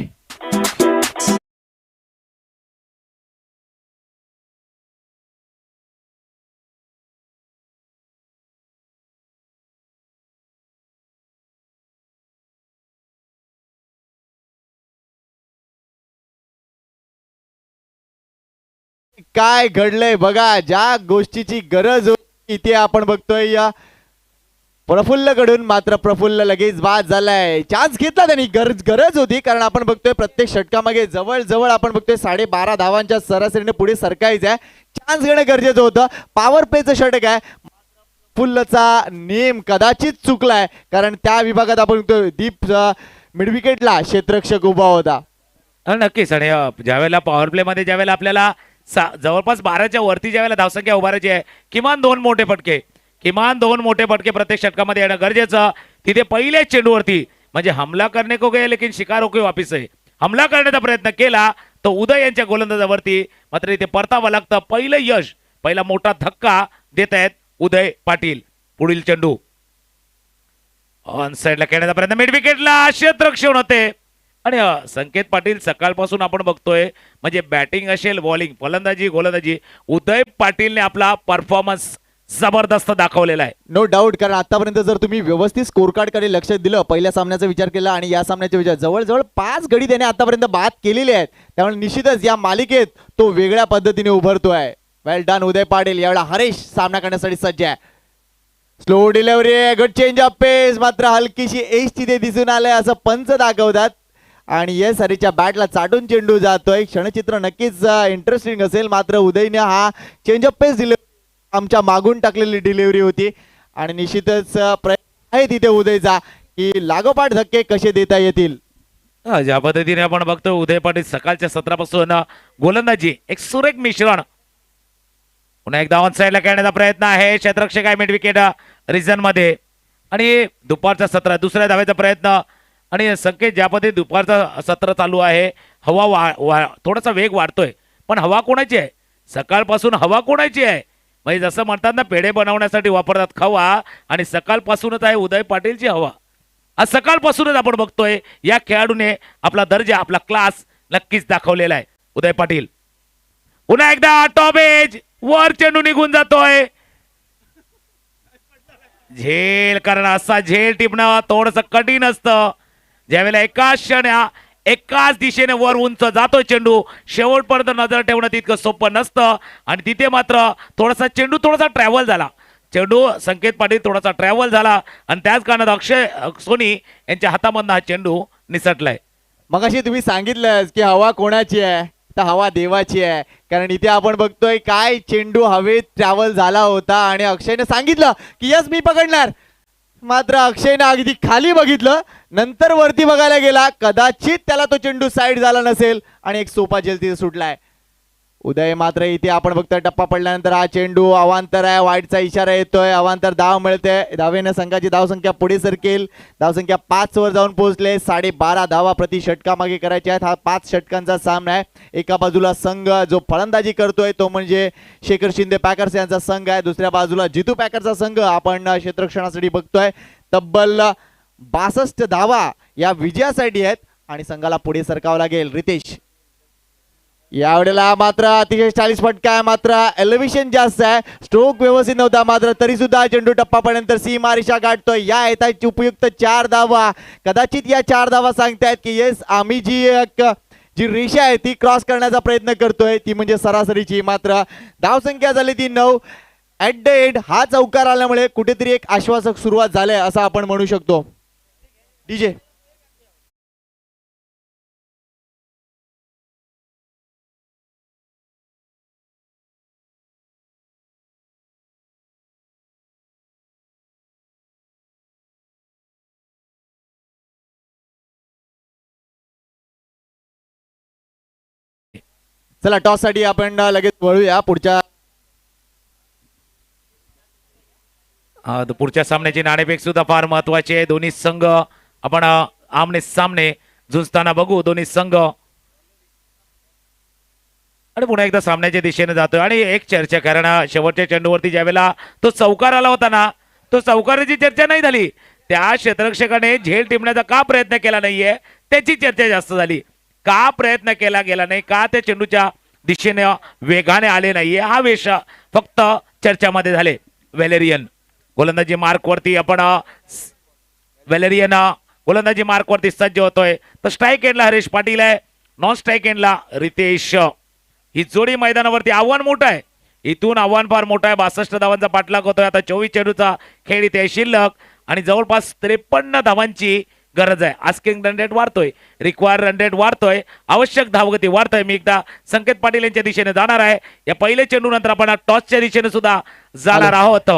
काय घडलंय बघा. ज्या गोष्टीची गरज होती इथे आपण बघतोय या प्रफुल्ल कडून, मात्र प्रफुल्ल लगेच बाद झालाय. चान्स घेतला त्यांनी, गरज होती, कारण आपण बघतोय प्रत्येक षटकामागे जवळ आपण बघतोय 12.5 धावांच्या सरासरीने पुढे सरकायचं आहे. चान्स घेणं गरजेचं होतं. पॉवर प्लेचं षटक आहे. प्रफुल्लचा नेम कदाचित चुकलाय, कारण त्या विभागात आपण बघतोय दीप मिडविकेटला क्षेत्ररक्षक उभा होता.
नक्कीच. आणि ज्यावेळेला पॉवर प्ले मध्ये ज्यावेळेला आपल्याला जवळपास 12च्या वरती ज्यावेळेला धावसंख्या उभारायची आहे, किमान 2 मोठे फटके प्रत्येक षटकामध्ये येणं गरजेचं. तिथे पहिल्या चेंडूवरती म्हणजे हमला करने को गए लेकिन शिकार होके वापिस आहे, हमला करण्याचा प्रयत्न केला तो उदय यांच्या गोलंदाजावरती, मात्र इथे परतावं लागतं. पहिलं यश, पहिला मोठा धक्का देत आहेत उदय पाटील. पुढील चेंडू ऑन साइडला खेळण्याचा प्रयत्न, मिड विकेटला क्षेत्ररक्षण होते. आणि संकेत पाटील, सकाळपासून आपण बघतोय म्हणजे बॅटिंग असेल, बॉलिंग, फलंदाजी, गोलंदाजी, उदय पाटीलने आपला परफॉर्मन्स जबरदस्त दाखवलेला आहे.
नो डाऊट, कारण आतापर्यंत जर तुम्ही व्यवस्थित स्कोर कार्ड कडे लक्ष दिलं, पहिल्या सामन्याचा विचार केला आणि या सामन्याचा विचार, जवळजवळ 5 गडी त्याने आतापर्यंत बाद केलेले आहेत. त्यामुळे निश्चितच या मालिकेत तो वेगळ्या पद्धतीने उभरतोय. Well done Uday Patil. यावेळा हरेश सामना करण्यासाठी सज्ज आहे. Slow delivery, good change of pace, मात्र हलकीशी एज तिथे दिसून आलंय असं पंच दाखवतात. आणि येस, हरीच्या बॅटला चाटून चेंडू जातोय. क्षणचित्र नक्कीच इंटरेस्टिंग असेल, मात्र उदयने हा चेंज ऑफ पेस डिलिव्हरी आमच्या मागून टाकलेली डिलिव्हरी होती. आणि निश्चितच प्रयत्न आहे तिथे उदयचा की लागोपाठ धक्के कसे देता येतील.
ज्या पद्धतीने आपण बघतो उदय पाटील सकाळच्या सत्रापासून गोलंदाजी एक सुरेख मिश्रण. पुन्हा एकदा ऑन साइडला खेळण्याचा प्रयत्न आहे. क्षेत्ररक्षक आहे मिड विकेट रिजन मध्ये. आणि दुपारचा सत्र, दुसऱ्या धावेचा प्रयत्न. आणि संकेत, ज्या पद्धतीने दुपारचा सत्र चालू आहे, हवा थोडासा वेग वाढतोय, पण हवा कोणाची आहे? सकाळपासून हवा कोणाची आहे? म्हणजे जसं म्हणतात ना, पेढे बनवण्यासाठी वापरतात खवा, आणि सकाळपासूनच आहे उदय पाटीलची हवा. आज सकाळपासूनच आपण बघतोय या खेळाडूने आपला दर्जा, आपला क्लास नक्कीच दाखवलेला आहे. उदय पाटील पुन्हा एकदा टॉप एज वर चेंडू निघून जातोय. झेल कारण असा झेल टिपणं थोडस कठीण असतं. ज्यावेळेला एकाच दिशेने वर उंच जातो चेंडू, शेवटपर्यंत नजर ठेवणं तितकं सोपं नसतं. आणि तिथे मात्र चेंडू थोडासा ट्रॅव्हल झाला. चेंडू संकेत पाटील थोडासा ट्रॅव्हल झाला आणि त्याच कारणात अक्षय सोनी यांच्या हातामधनं हा चेंडू निसटलाय.
मगाशी तुम्ही सांगितलं की हवा कोणाची आहे, तर हवा देवाची आहे. कारण इथे आपण बघतोय काय चेंडू हवेत ट्रॅव्हल झाला होता आणि अक्षयने सांगितलं की यस मी पकडणार. मात्र अक्षयने अगदी खाली बघितलं, नंतर वरती बघायला गेला, कदाचित त्याला तो चेंडू साईड झाला नसेल आणि एक सोपा झेल तिथे सुटलाय. उदय मात्र इथे आपण बघतोय टप्पा पडल्यानंतर हा चेंडू अवांतर आहे, वाईटचा इशारा येतोय, अवांतर धाव मिळते. धावेने संघाची धावसंख्या पुढे सरकेल. धावसंख्या 5 वर जाऊन पोहोचले. 12.5 धावा प्रति षटकामागे करायच्या आहेत. हा 5 षटकांचा सामना आहे. एका बाजूला संघ जो फलंदाजी करतोय तो म्हणजे शेखर शिंदे पॅकर्स यांचा संघ आहे. दुसऱ्या बाजूला जितू पॅकरचा संघ आपण क्षेत्ररक्षणासाठी बघतोय. तब्बल 62 धावा या विजयासाठी आहेत आणि संघाला पुढे सरकावं लागेल. रितेश यावेळेला मात्र अतिशय 40 फटका आहे, मात्र एलिव्हेशन जास्त आहे, स्ट्रोक व्यवस्थित नव्हता. मात्र तरी सुद्धा चेंडू टप्पापर्यंत सीमारेषा गाठतोय. या येतात उपयुक्त 4 धावा. कदाचित या 4 धावा सांगतायत की येस आम्ही जी रेषा आहे ती क्रॉस करण्याचा प्रयत्न करतोय, ती म्हणजे सरासरीची. मात्र धावसंख्या झाली ती 9. ऍट द एंड हा चौकार आल्यामुळे कुठेतरी एक आश्वासक सुरुवात झाली असं आपण म्हणू शकतो. डीजे चला टॉस साठी आपण लगेच वळूया पुढच्या
पुढच्या सामन्याची नाणेफेक सुद्धा फार महत्वाची आहे. दोन्ही संघ आपण आमने सामने झुंजताना बघू. दोन्ही संघ आणि पुन्हा एकदा सामन्याच्या दिशेने जातोय. आणि एक चर्चा, कारण शेवटच्या चेंडूवरती ज्यावेळेला तो चौकार आला होता ना, तो चौकाराची चर्चा नाही झाली. त्या क्षेत्ररक्षकाने झेल टिपण्याचा का प्रयत्न केला नाहीये त्याची चर्चा जास्त झाली. का प्रयत्न केला गेला नाही, का त्या चेंडूच्या दिशेने वेगाने आले नाहीये, हा विष फक्त चर्चामध्ये झाले. व्हॅलेरियन गोलंदाजी मार्कवरती गोलंदाजी मार्कवरती सज्ज होतोय. तर स्ट्राईक एंडला हरीश पाटील आहे, नॉन स्ट्राईक एंडला रितेश. ही जोडी मैदानावरती आव्हान मोठं आहे. इथून आव्हान फार मोठं आहे. 62 धावांचा पाठलाग होतोय. आता 24 चेंडूचा खेळ इथे शिल्लक आणि जवळपास 53 धावांची गरज आहे. आस्किंग रन रेट वाढतोय, रिक्वायर रन रेट वाढतोय, आवश्यक धावगती वाढतोय. मी एकदा संकेत पाटील यांच्या दिशेने जाणार आहे. या पहिल्या चेंडू नंतर आपण टॉसच्या दिशेने सुद्धा जाणार आहोत.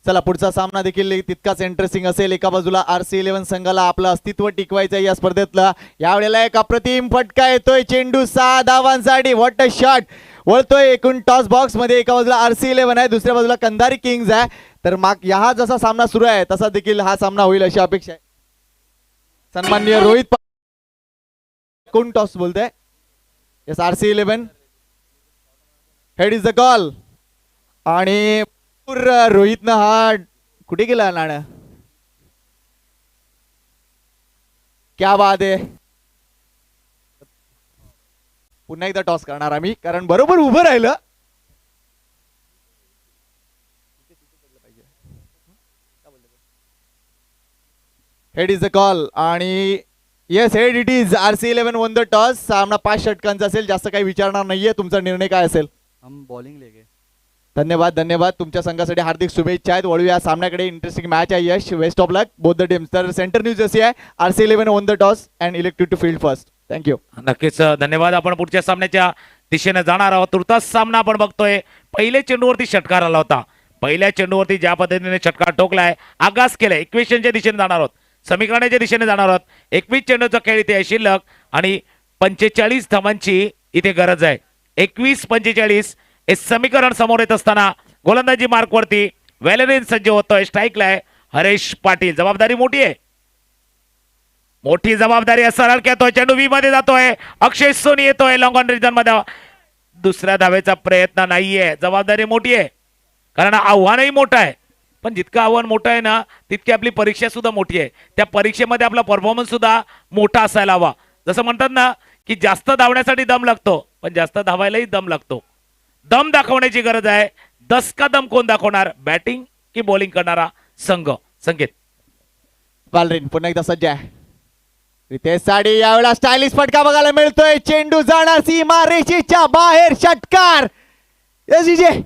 चला पुढचा सामना देखील तितकाच इंटरेस्टिंग असेल. एका बाजूला RC11 संघाला आपलं अस्तित्व टिकवायचं या स्पर्धेतलं. यावेळेला एक अप्रतिम फटका येतोय. चेंडू 6 धावांसाठी. What a shot. वळतोय एकूण टॉस बॉक्स मध्ये. एका बाजूला RC11 आहे, दुसऱ्या बाजूला कंधारी किंग्ज आहे. तर हा जसा सामना सुरू आहे तसा देखील हा सामना होईल अशी अपेक्षा आहे. सन्माननीय रोहित कोण टॉस बोलतोय? Yes RC11 head is the call. आणि रोहितनं हा कुठे गेला नाणं? क्या बात आहे. पुन्हा एकदा टॉस करणार आम्ही, कारण बरोबर उभं राहिलं. Head is the call. आणि yes head it is. RC11 won the toss. सामना 5 षटकांचा असेल, जास्त काही विचारणार नाहीये. तुमचा निर्णय काय असेल?
हम बॉलिंग लेंगे.
धन्यवाद. तुमच्या संघासाठी हार्दिक शुभेच्छा आहेत. वळूया सामन्याकडे. इंटरेस्टिंग मॅच आहे. Yes best of luck both the teams. तर सेंटर न्यूज अशी आहे, RC11 won the toss and elected to field first. Thank you.
नक्कीच धन्यवाद. आपण पुढच्या सामन्याच्या दिशेने जाणार आहोत. तुर्तास सामना आपण बघतोय. पहिल्या चेंडूवरती षटकार आला होता. पहिल्या चेंडूवरती ज्या पद्धतीने षटकार ठोकलाय, आगास केलाय. इक्वेशनच्या दिशेने जाणार आहोत, समीकरणाच्या दिशेने जाणार आहोत. 21 चेंडूचा खेळ इथे आहे शिल्लक आणि 45 धावांची इथे गरज आहे. 21-45 हे समीकरण समोर येत असताना गोलंदाजी मार्कवरती व्हॅलेरियन सज्ज होतोय. स्ट्राईकला आहे हरीश पाटील. जबाबदारी मोठी आहे, मोठी जबाबदारी आहे. सरळ खेळतोय, चेंडू व्ही मध्ये जातोय. अक्षय सोनी येतोय लॉंग ऑन रिजन मध्ये. दुसऱ्या धावेचा प्रयत्न नाहीये. जबाबदारी मोठी आहे, कारण आव्हानही मोठं आहे. पण जितकं आव्हान मोठं आहे ना, तितकी आपली परीक्षा सुद्धा मोठी आहे. त्या परीक्षेमध्ये आपला परफॉर्मन्स सुद्धा मोठा असायला हवा. जसं म्हणतात ना की जास्त धावण्यासाठी दम लागतो, पण जास्त धावायलाही दम लागतो. दम दाखवण्याची गरज आहे. दसका दम कोण दाखवणार, बॅटिंग की बॉलिंग करणारा संघ. संकेत.
वालरीन पुन्हा एकदा सज्ज आहे. रितेश साडी यावेळेला स्टायलिश फटका बघायला मिळतोय. चेंडू जाणार सीमा रेषेच्या बाहेर. षटकार. यस विजय.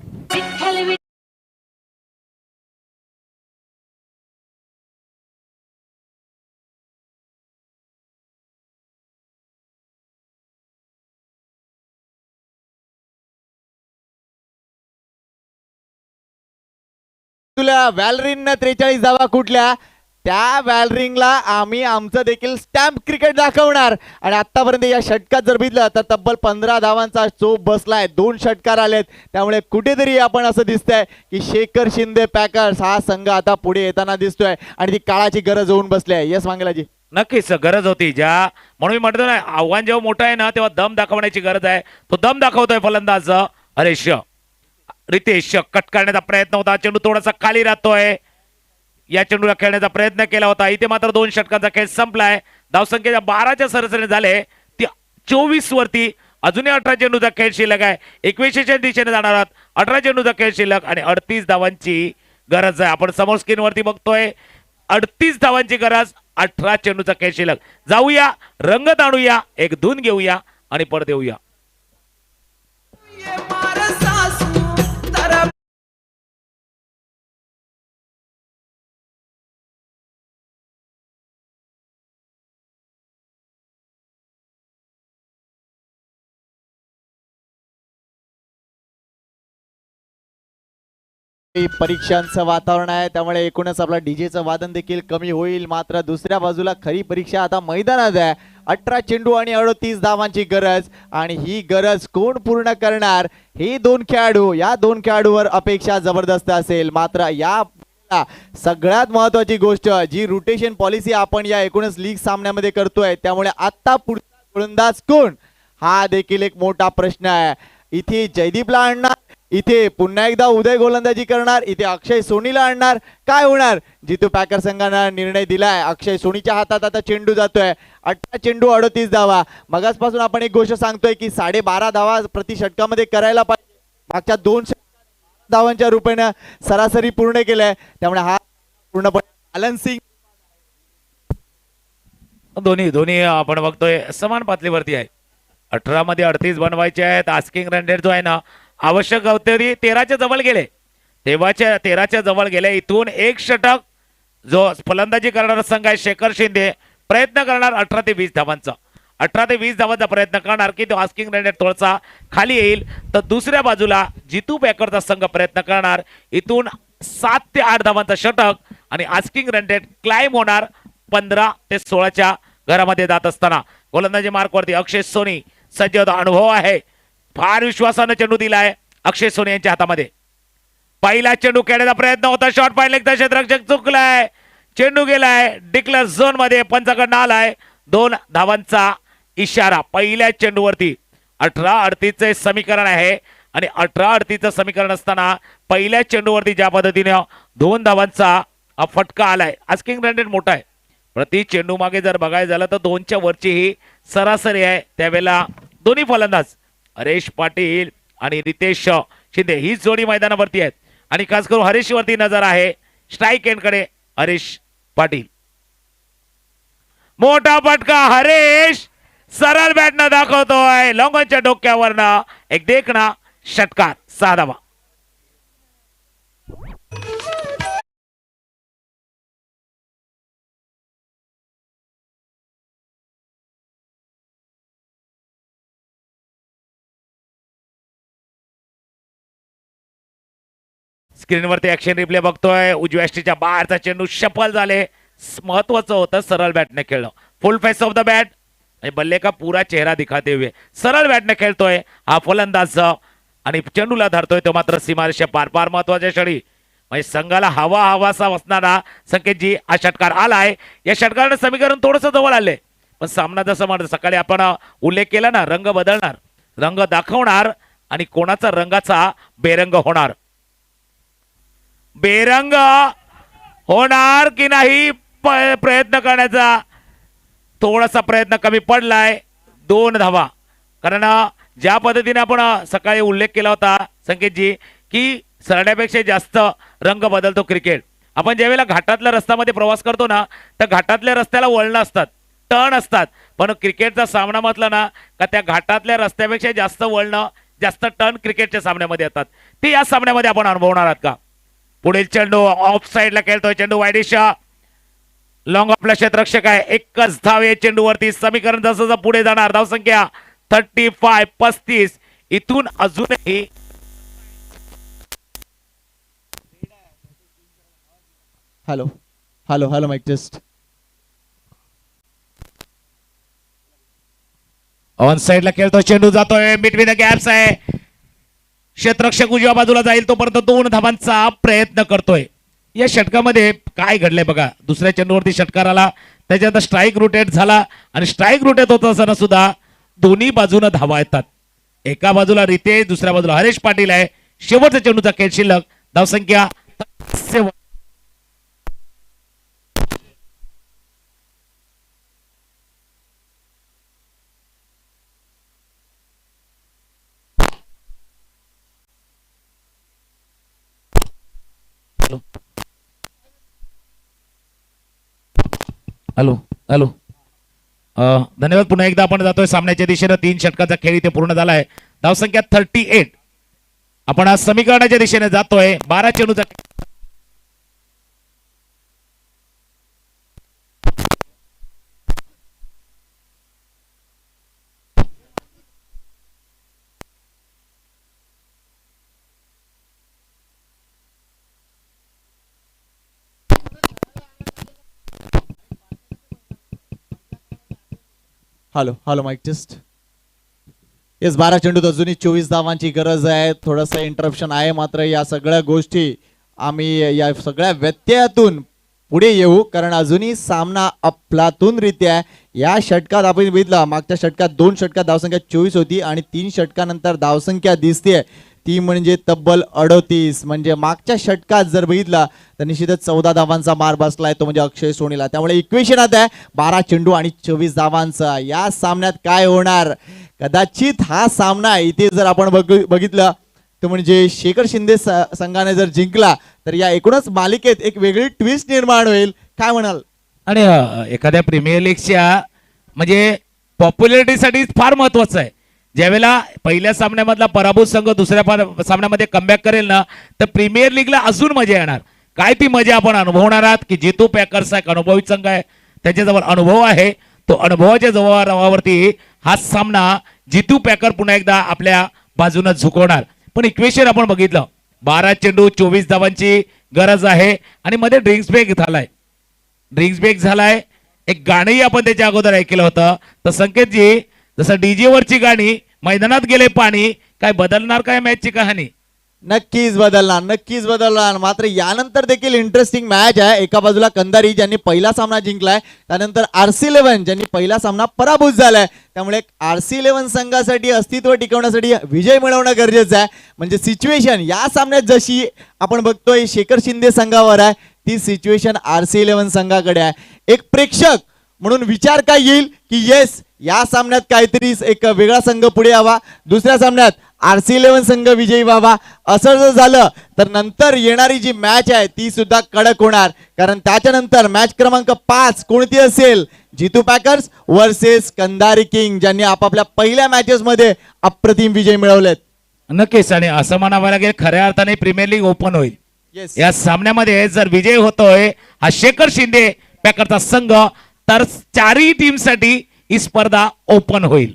तुला वॅलरिन 43 धावा कुठल्या, त्या वॅलरिंगला आम्ही आमचं देखील स्टॅम्प क्रिकेट दाखवणार. आणि आतापर्यंत या षटकात जर बघितलं तर तब्बल 15 धावांचा चोप बसलाय. 2 षटकार आलेत. त्यामुळे कुठेतरी आपण असं दिसतंय की शेखर शिंदे पॅकर्स हा संघ आता पुढे येताना दिसतोय आणि ती काळाची गरज होऊन बसली आहे. यस वांगेलाजी.
नक्कीच गरज होती. म्हणून मी म्हणतो ना, आव्हान जेव्हा मोठं आहे ना तेव्हा दम दाखवण्याची गरज आहे. तो दम दाखवतोय फलंदाज हरेश. रितेश कट करण्याचा प्रयत्न होता. चेंडू थोडासा खाली राहतोय. या चेंडूला खेळण्याचा प्रयत्न केला होता. इथे मात्र 2 षटकांचा खेळ संपलाय. धावसंख्येच्या 12च्या सरासरी झाले ती 24 वरती. अजूनही 18 चेंडूचा खेळ शिल्लक आहे. 21च्या दिशेने जाणार आहात. 18 चेंडूचा खेळ शिल्लक आणि 38 धावांची गरज आहे. आपण समोर स्क्रीन वरती बघतोय 38 धावांची गरज, 18 चेंडूचा खेळ शिल्लक. जाऊया, रंगत आणूया, एक धून घेऊया आणि परत येऊया.
परीक्षांचं वातावरण आहे, त्यामुळे एकूणच आपला डीजेचं वादन देखील कमी होईल. मात्र दुसऱ्या बाजूला खरी परीक्षा आता मैदानात आहे. 18 चेंडू आणि 38 धावांची गरज. आणि ही गरज कोण पूर्ण करणार, हे 2 खेळाडू, या 2 खेळाडूवर अपेक्षा जबरदस्त असेल. मात्र या सगळ्यात महत्वाची गोष्ट जी रोटेशन पॉलिसी आपण या एकूणच लीग सामन्यामध्ये करतोय, त्यामुळे आता पुढचा गोलंदाज कोण हा देखील एक मोठा प्रश्न आहे. इथे जयदीपला आणणार, इथे पुन्हा एकदा उदय गोलंदाजी करणार, इथे अक्षय सोनीला आणणार. काय होणार, जितू पॅकर संघानं निर्णय दिलाय. अक्षय सोनीच्या हातात आता चेंडू जातोय. 18 चेंडू 38 धावा. मगासपासून आपण एक गोष्ट सांगतोय की 12.5 धावा प्रति षटकामध्ये करायला पाहिजे. मागच्या 2 धावांच्या रूपाने सरासरी पूर्ण केलंय. त्यामुळे हा पूर्णपणे बॅलन्सिंग
दोन्ही आपण बघतोय समान पातळीवरती आहे. 18 मध्ये 38 बनवायचे आहेत. आस्किंग रन रेट जो आहे ना आवश्यक तरी 13च्या जवळ गेले. 13च्या जवळ गेले. इथून एक षटक जो फलंदाजी करणारा संघ आहे शेखर शिंदे प्रयत्न करणार 18 ते 20 धावांचा. 18 ते 20 धावांचा प्रयत्न करणार की तो आस्किंग रन रेट थोडासा खाली येईल. तर दुसऱ्या बाजूला जितू पॅकरचा संघ प्रयत्न करणार इथून 7 ते 8 धावांचा षटक आणि आस्किंग रन रेट क्लाइम होणार 15 ते 16च्या घरामध्ये जात असताना. गोलंदाजी मार्कवरती अक्षय सोनी सज्ज होता. अनुभव आहे. फार विश्वासाने चेंडू दिलाय अक्षय सोनी यांच्या हातामध्ये. पहिला चेंडू खेळण्याचा प्रयत्न होता. शॉट पाहिला, क्षेत्ररक्षक चुकलाय. चेंडू गेलाय डिक्लेअर झोन मध्ये. पंचाकडनं आलाय. 2 धावांचा इशारा पहिल्या चेंडूवरती. 18-38 समीकरण आहे आणि 18-38 समीकरण असताना पहिल्या चेंडूवरती ज्या पद्धतीने 2 धावांचा फटका आलाय. आस्किंग रन रेट मोठा आहे. प्रति चेंडू मागे जर बघायला झालं तर 2च्या वरची ही सरासरी आहे. त्यावेळेला दोन्ही फलंदाज हरेश पाटील आणि रितेश शिंदे ही जोडी मैदानावरती आहेत आणि खास करून हरेश वरती नजर आहे. स्ट्राईक एंडकडे हरेश पाटील. मोठा फटका हरेश सरळ बॅटनं दाखवतोय. लॉंगनच्या डोक्यावरनं एक देखणा षटकार. 6 धावा. स्क्रीनवरती ऍक्शन रिप्ले बघतोय. उजव्या स्टीच्या बाहेरचा चेंडू सफल झाले. महत्वाचं होतं सरळ बॅटने खेळणं. फुल फेस ऑफ द बॅट बल्ले का पूरा चेहरा दिखाते हुए सरळ बॅटने खेळतोय हा फलंदाज आणि चेंडूला धरतोय तो मात्र सीमारेषे पार. महत्वाच्या क्षणी म्हणजे संघाला हवासा असणारा संकेतजी हा षटकार आलाय. या षटकाराने समीकरण थोडस जवळ आले पण सामना जसं म्हणतो सकाळी आपण उल्लेख केला ना, रंग बदलणार, रंग दाखवणार आणि कोणाचा रंगाचा बेरंग होणार. बेरंग होणार की नाही प्रयत्न करण्याचा थोडासा प्रयत्न कमी पडलाय. 2 धावा. कारण ज्या पद्धतीने आपण सकाळी उल्लेख केला होता संकेतजी की सरण्यापेक्षा जास्त रंग बदलतो क्रिकेट. आपण ज्यावेळेला घाटातल्या रस्त्यामध्ये प्रवास करतो ना तर घाटातल्या रस्त्याला वळणं असतात, टर्न असतात, पण क्रिकेटचा सामना म्हटलं ना का त्या घाटातल्या रस्त्यापेक्षा जास्त वळणं जास्त टर्न क्रिकेटच्या सामन्यामध्ये येतात. ते या सामन्यामध्ये आपण अनुभवणार आहात का? पुढील चेंडू ऑफ साइडला खेळतोय, चेंडू वाईडिशा लॉंग ऑफला क्षेत्ररक्षक आहे. एकच धाव आहे चेंडूवरती. समीकरण जसं जसं पुढे जाणार धावसंख्या 35 इथून अजूनही
hello hello hello mic test.
On साइडला खेळतो, चेंडू जातोय बिटवीन द गॅप्स आहे. क्षेत्ररक्षक उजव्या बाजूला जाईल तोपर्यंत 2 धावांचा प्रयत्न करतोय. या षटकामध्ये काय घडलंय बघा, दुसऱ्या चेंडूवरती षटकार आला, त्याच्यानंतर स्ट्राईक रोटेट झाला आणि स्ट्राईक रोटेट होत असताना सुद्धा दोन्ही बाजूने धावा येतात. एका बाजूला रितेश, दुसऱ्या बाजूला हरेश पाटील आहे. शेवटच्या चेंडूचा खेळ शिल्लक, धावसंख्या 7. हॅलो हॅलो धन्यवाद. पुन्हा एकदा आपण जातोय सामन्याच्या दिशेनं. 3 षटकाचा खेळ इथे पूर्ण झालाय. धावसंख्या 38. आपण आज समीकरणाच्या दिशेने जातोय. 12 चेंडूचा
hello hello mic test. Yes 12 चेंडूत अजूनही 24 धावांची गरज आहे. थोडंसं इंटरप्शन आहे, मात्र या सगळ्या गोष्टी आम्ही या सगळ्या व्यत्ययातून पुढे येऊ, कारण अजूनही सामना अफलातूनरित्या या षटकात आपण बघितलं. मागच्या षटकात 2 षटकात धावसंख्या 24 होती आणि 3 षटकानंतर धावसंख्या दिसते ती म्हणजे तब्बल 38. म्हणजे मागच्या षटकात जर बघितला तर निश्चितच 14 धावांचा मार बसलाय, तो म्हणजे अक्षय सोनीला. त्यामुळे इक्वेशन आता आहे 12 चेंडू आणि 24 धावांचा. या सामन्यात काय होणार? कदाचित हा सामना इथे जर आपण बघितलं तर म्हणजे शेखर शिंदे संघाने जर जिंकला तर या एकूणच मालिकेत एक वेगळी ट्विस्ट निर्माण होईल. काय म्हणाल?
आणि एखाद्या प्रीमियर लीगच्या म्हणजे पॉप्युलॅरिटीसाठी फार महत्वाचं आहे. ज्यावेळेला पहिल्या सामन्यामधला पराभूत संघ दुसऱ्या सामन्यामध्ये कमबॅक करेल ना तर प्रीमियर लीगला अजून मजा येणार. काय ती मजा आपण अनुभवणार आहात की जितू पॅकर्स एक अनुभवी संघ आहे, त्याच्याजवळ अनुभव आहे. तो अनुभवाच्या जोरावरती हा सामना जितू पॅकर पुन्हा एकदा आपल्या बाजूने झुकवणार. पण इक्वेशन आपण बघितलं, 12 चेंडू 24 धावांची गरज आहे आणि मध्ये ड्रिंक्स ब्रेक झालाय. एक गाणंही आपण त्याच्या अगोदर ऐकलं होतं. तर संकेतजी, जसं डीजे वरची गाणी मैदानात गेले पाणी, काय बदलणार काय मॅचची कहाणी?
नक्कीच बदलणार, नक्कीच बदलणार. मात्र यानंतर देखील इंटरेस्टिंग मॅच आहे. एका बाजूला कंधारी ज्यांनी पहिला सामना जिंकलाय, त्यानंतर RC11 ज्यांनी पहिला सामना पराभूत झालाय. त्यामुळे RC11 संघासाठी अस्तित्व टिकवण्यासाठी विजय मिळवणं गरजेचं आहे. म्हणजे सिच्युएशन या सामन्यात जशी आपण बघतोय शेखर शिंदे संघावर आहे, ती सिच्युएशन RC11 संघाकडे आहे. एक प्रेक्षक म्हणून विचार काय येईल की येस या सामन्यात काहीतरी एक वेगळा संघ पुढे यावा, दुसऱ्या सामन्यात RC11 संघ विजयी व्हावा. असं जर झालं तर नंतर येणारी जी मॅच आहे ती सुद्धा कडक होणार. कारण त्याच्यानंतर मॅच क्रमांक 5 कोणती असेल? जितू पॅकर्स वर्सेस कंधारी किंग, ज्यांनी आपापल्या पहिल्या मॅचेस मध्ये अप्रतिम विजय मिळवलेत.
नक्कीच. आणि असं म्हणावं लागेल खऱ्या अर्थाने प्रीमियर लीग ओपन होईल.
येस,
या सामन्यामध्ये जर विजय होतोय हा शेखर शिंदे पॅकरचा संघ, तर 4ही टीमसाठी ही स्पर्धा ओपन होईल.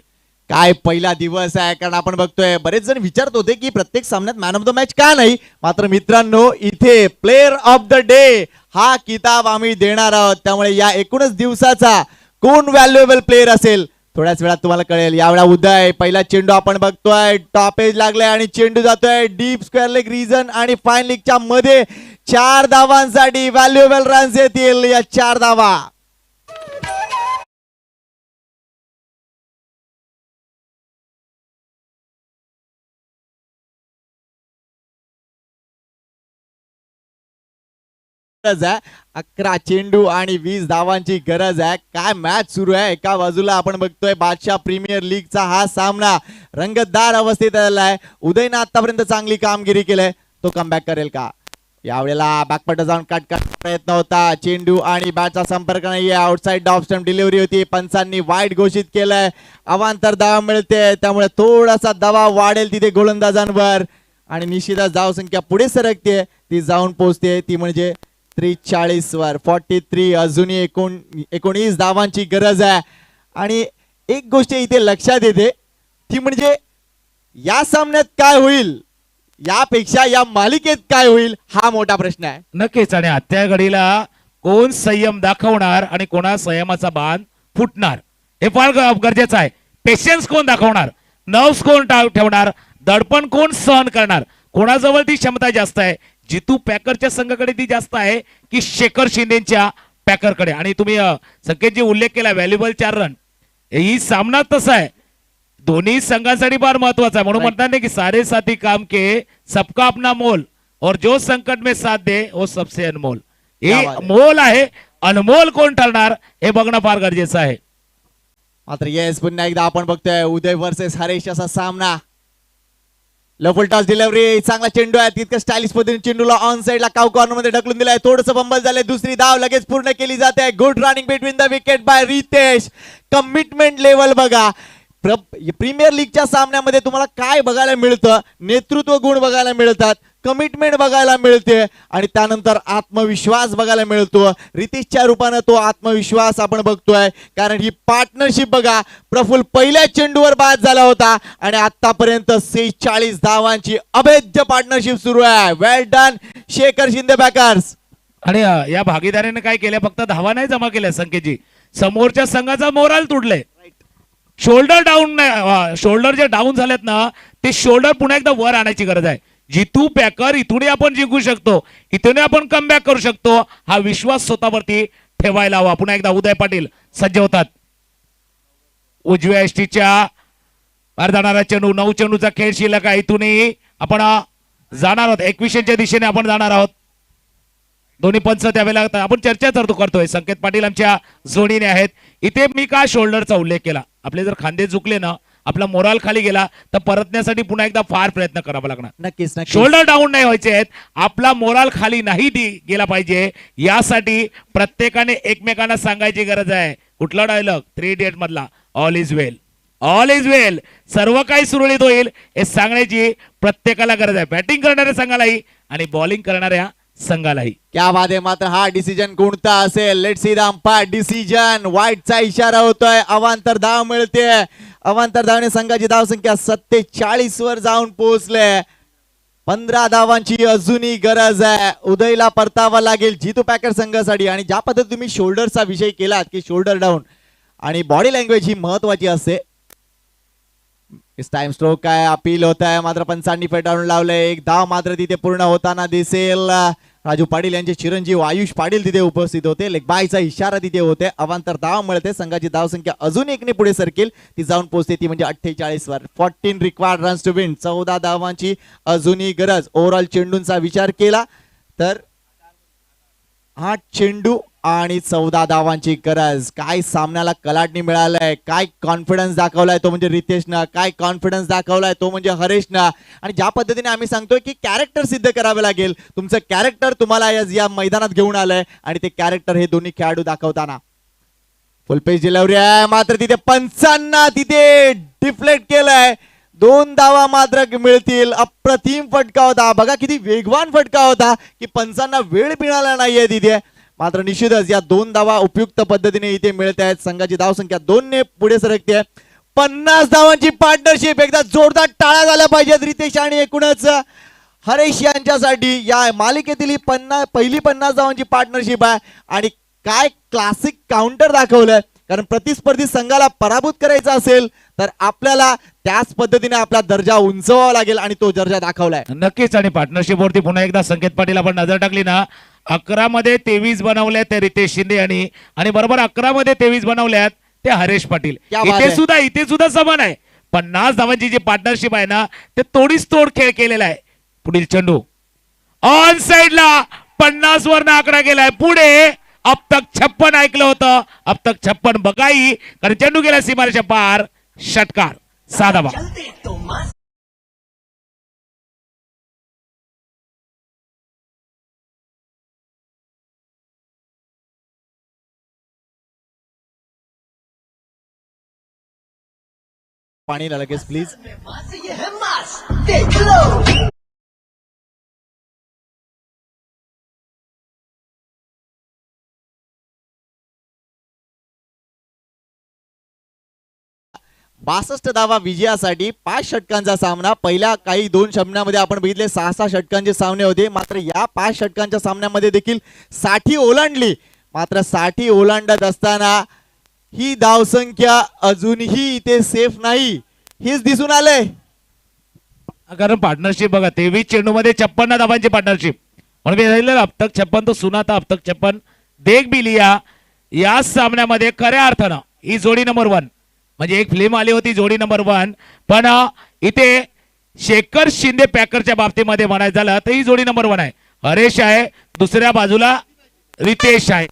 काय पहिला दिवस आहे. कारण आपण बघतोय बरेच जण विचारत होते की प्रत्येक सामन्यात मॅन ऑफ द मॅच का नाही. मात्र मित्रांनो, इथे प्लेयर ऑफ द डे हा किताब आम्ही देणार आहोत. त्यामुळे या एकूणच दिवसाचा कोण व्हॅल्युएबल प्लेयर असेल थोड्याच वेळात तुम्हाला कळेल. यावेळा उदय, पहिला चेंडू आपण बघतोय टॉप एज लागलाय आणि चेंडू जातोय डीप स्क्वेअर लेग रिजन आणि फाईन लीगच्या मध्ये. 4 धावांसाठी व्हॅल्युएबल रन्स येतील. या 4 धावा गरज आहे. 11 चेंडू आणि 20 धावांची गरज आहे. काय मॅच सुरू आहे. एका बाजूला आपण बघतोय बादशाह प्रीमियर लीगचा हा सामना रंगतदार अवस्थेत आलेला आहे. उदयनं आतापर्यंत चांगली कामगिरी केलंय. तो कमबॅक करेल का. यावेळेला बॅकपट जाऊन कट प्रयत्न होता. चेंडू आणि बॅटचा संपर्क नाहीये. आउटसाइड ऑफ स्टंप डिलिव्हरी होती. पंचांनी वाईट घोषित केलंय. अवांतर धाव मिळते त्यामुळे थोडासा दबाव वाढेल तिथे गोलंदाजांवर आणि निश्चितच धाव संख्या पुढे सरकते. ती जाऊन पोहोचते ती म्हणजे 43 वर. 43 अजूनही 19 धावांची गरज आहे. आणि एक गोष्ट इथे लक्षात येते ती म्हणजे या सामन्यात काय होईल यापेक्षा या मालिकेत काय होईल हा मोठा प्रश्न आहे.
नक्कीच. आणि आजच्या घडीला कोण संयम दाखवणार आणि कोणा संयमाचा बाण फुटणार हे फार गरजेचं आहे. पेशन्स कोण दाखवणार, नर्व्स कोण ठेवणार, दडपण कोण सहन करणार, कोणाजवळ ती क्षमता जास्त आहे. जितू पॅकरच्या संघाकडे ती जास्त आहे की शेखर शिंदेच्या पॅकरकडे. आणि तुम्ही संकेतजी उल्लेख केला व्हॅल्युएबल 4 रन. ही सामना तसा आहे दोन्ही संघांसाठी फार महत्वाचा आहे. म्हणून म्हणतात ना की सारे साथी काम के सबका अपना मोल और जो संकट में साथ दे वो सबसे अनमोल. हे मोल आहे. अनमोल कोण ठरणार हे बघणं फार गरजेचं आहे.
मात्र येस पुन्हा एकदा आपण बघतोय उदय वर्सेस हरेश असा सामना. लफुल टॉस डिलिव्हरी चांगला चेंडू आहे. तितकं स्टायलिश पद्धतीने चेंडूला ऑन साइडला काव कॉर्नर मध्ये ढकलून दिलाय. थोडंसं बंबल झालंय. दुसरी धाव लगेच पूर्ण केली जाते. Good running between the wicket by Ritesh. Commitment level बघा. प्रीमियर लीगच्या सामन्यामध्ये तुम्हाला काय बघायला मिळतं. नेतृत्व गुण बघायला मिळतात, कमिटमेंट बघायला मिळते आणि त्यानंतर आत्मविश्वास बघायला मिळतो. रितेशच्या रूपानं तो आत्मविश्वास आपण बघतोय. कारण ही पार्टनरशिप बघा. प्रफुल्ल पहिल्या चेंडूवर बाद झाला होता आणि आतापर्यंत 46 धावांची अभेद्य पार्टनरशिप सुरू आहे. वेल डन शेखर शिंदे बॅकर्स.
आणि या भागीदारीने काय केलं, फक्त धावा नाही जमा केल्या संकेतजी, समोरच्या संघाचा मोराल तुडले. शोल्डर डाऊन, शोल्डर जे डाऊन झालेत ना ते शोल्डर पुन्हा एकदा वर आणायची गरज आहे. जितू पॅकर इथूनही आपण जिंकू शकतो, इथूनही आपण कमबॅक करू शकतो, हा विश्वास स्वतःवरती ठेवायला हवा. पुन्हा एकदा उदय पाटील सज्ज होतात. उजव्या एसटीच्या बाहेर जाणारा चेंडू, 9 चेंडूचा खेळ शिल्लक आहे. इथूनही आपण जाणार आहोत 21च्या दिशेने आपण जाणार आहोत. दोन्ही पंच त्यावेळेला आपण चर्चा करतोय. संकेत पाटील आमच्या जोडीने आहेत. इथे मी का शोल्डरचा उल्लेख केला, आपले जर खांदे झुकले ना, आपला मोराल खाली गेला तर परतण्यासाठी पुन्हा एकदा फार प्रयत्न करावा लागणार.
नक्कीच
शोल्डर डाऊन नाही व्हायचे आहेत. आपला मोराल खाली नाही गेला पाहिजे. यासाठी प्रत्येकाने एकमेकांना सांगायची गरज आहे. कुठला डायलॉग 3 इडियट मधला, all is well, all is well, सर्व काही सुरळीत होईल हे सांगण्याची प्रत्येकाला गरज आहे. बॅटिंग करणाऱ्या संघालाही आणि बॉलिंग करणाऱ्या संघालाही.
क्या बात आहे. मात्र हा डिसिजन कोणता असेल. Let's see the umpire decision. वाईटचा इशारा होतोय. अवांतर धाव मिळते. अवांतर धावने संघाची धाव संख्या 47 वर जाऊन पोहोचले. 15 धावांची अजूनही गरज आहे. उदयला परतावा लागेल जितू पॅकर संघासाठी. आणि ज्या पद्धतीने तुम्ही शोल्डरचा विषय केलात की शोल्डर डाऊन आणि बॉडी लँग्वेज ही महत्वाची असते. इस टाइम स्ट्रोक काय अपील होत आहे. मात्र पंचांनी फेटाळून लावलंय. एक धाव मात्र तिथे पूर्ण होताना दिसेल. राजू पाटील यांचे चिरंजीव आयुष पाटील तिथे उपस्थित होते. लेग बायचा इशारा तिथे होते. अवांतर धाव मिळते. संघाची धाव संख्या अजून 1 ने पुढे सरकेल. ती जाऊन पोहोचते ती म्हणजे 48 वर. 14 रिक्वायर्ड रन्स टू विन. 14 धावांची अजूनही गरज. ओव्हरऑल चेंडूंचा विचार केला तर 8 चेंडू आणि 14 धावांची गरज. काय सामन्याला कलाटणी मिळालंय. काय कॉन्फिडन्स दाखवलाय तो म्हणजे रितेशनं. काय कॉन्फिडन्स दाखवलाय तो म्हणजे हरेशनं. आणि ज्या पद्धतीने आम्ही सांगतोय की कॅरेक्टर सिद्ध करावे लागेल. तुमचं कॅरेक्टर तुम्हाला या मैदानात घेऊन आलंय आणि ते कॅरेक्टर हे दोन्ही खेळाडू दाखवताना. फुल पेज डिलिव्हरी आहे. मात्र तिथे पंचांना तिथे डिफ्लेक्ट केलंय. 2 धावा मात्र मिळतील. अप्रतिम फटका होता. बघा किती वेगवान फटका होता की पंचांना वेळ मिळाला नाहीये तिथे. मात्र निश्चितच या 2 धावा उपयुक्त पद्धतीने इथे मिळत आहेत. संघाची धाव संख्या 2 ने पुढे सरकते. 50 धावांची पार्टनरशिप. एकदा जोरदार टाळ्या झाल्या पाहिजेत रितेश आणि एकूणच हरेश यांच्यासाठी. या मालिकेतील ही पहिली 50 धावांची पार्टनरशिप आहे. आणि काय क्लासिक काउंटर दाखवलंय. कारण प्रतिस्पर्धी संघाला पराभूत करायचा असेल तर आपल्याला त्याच पद्धतीने आपला दर्जा उंचवावा लागेल आणि तो दर्जा दाखवलाय.
नक्कीच. आणि पार्टनरशिप वरती पुन्हा एकदा संकेत पाटील आपण नजर टाकली ना, 11 मध्ये 23 बनवल्यात ते रितेश शिंदे यांनी आणि बरोबर 11 मध्ये 23 बनवल्यात ते हरेश पाटील. इथे सुद्धा समान आहे. 50 धावांची जी पार्टनरशिप आहे ना ते तोडीस तोड खेळ केलेला आहे. पुढील चेंडू ऑन साइडला 50 वर आकडा गेलाय पुढे. अब तक 56 ऐकलं होतं, अब तक 56 बघाई, कारण चेंडू गेला सीमारेषा पार. षटकार 6 धावा.
पाणीला लगेच प्लीज. बासष्ट धावा विजयासाठी 5 षटकांचा सामना. पहिल्या काही 2 सामन्यामध्ये आपण बघितले 6-6 षटकांचे सामने होते, मात्र या 5 षटकांच्या सामन्यामध्ये देखील 60 ओलांडली. मात्र 60 ओलांडत असताना ही धावसंख्या अजूनही इथे सेफ नाही, हेच दिसून आलंय.
कारण पार्टनरशिप बघा, 23 चेंडू मध्ये 56 धावांची पार्टनरशिप. म्हणून मी सांगितलं अब तक 56 तो सुना था, अब तक 56 देख भी लिया. या सामन्यामध्ये खऱ्या अर्थानं ही जोडी नंबर 1 म्हणजे एक फिल्म आली होती जोडी नंबर 1, पण इथे शेखर शिंदे पॅकरच्या बाबतीमध्ये म्हणायचं झालं तर ही जोडी नंबर 1 आहे. हरेश आहे, दुसऱ्या बाजूला रितेश आहे.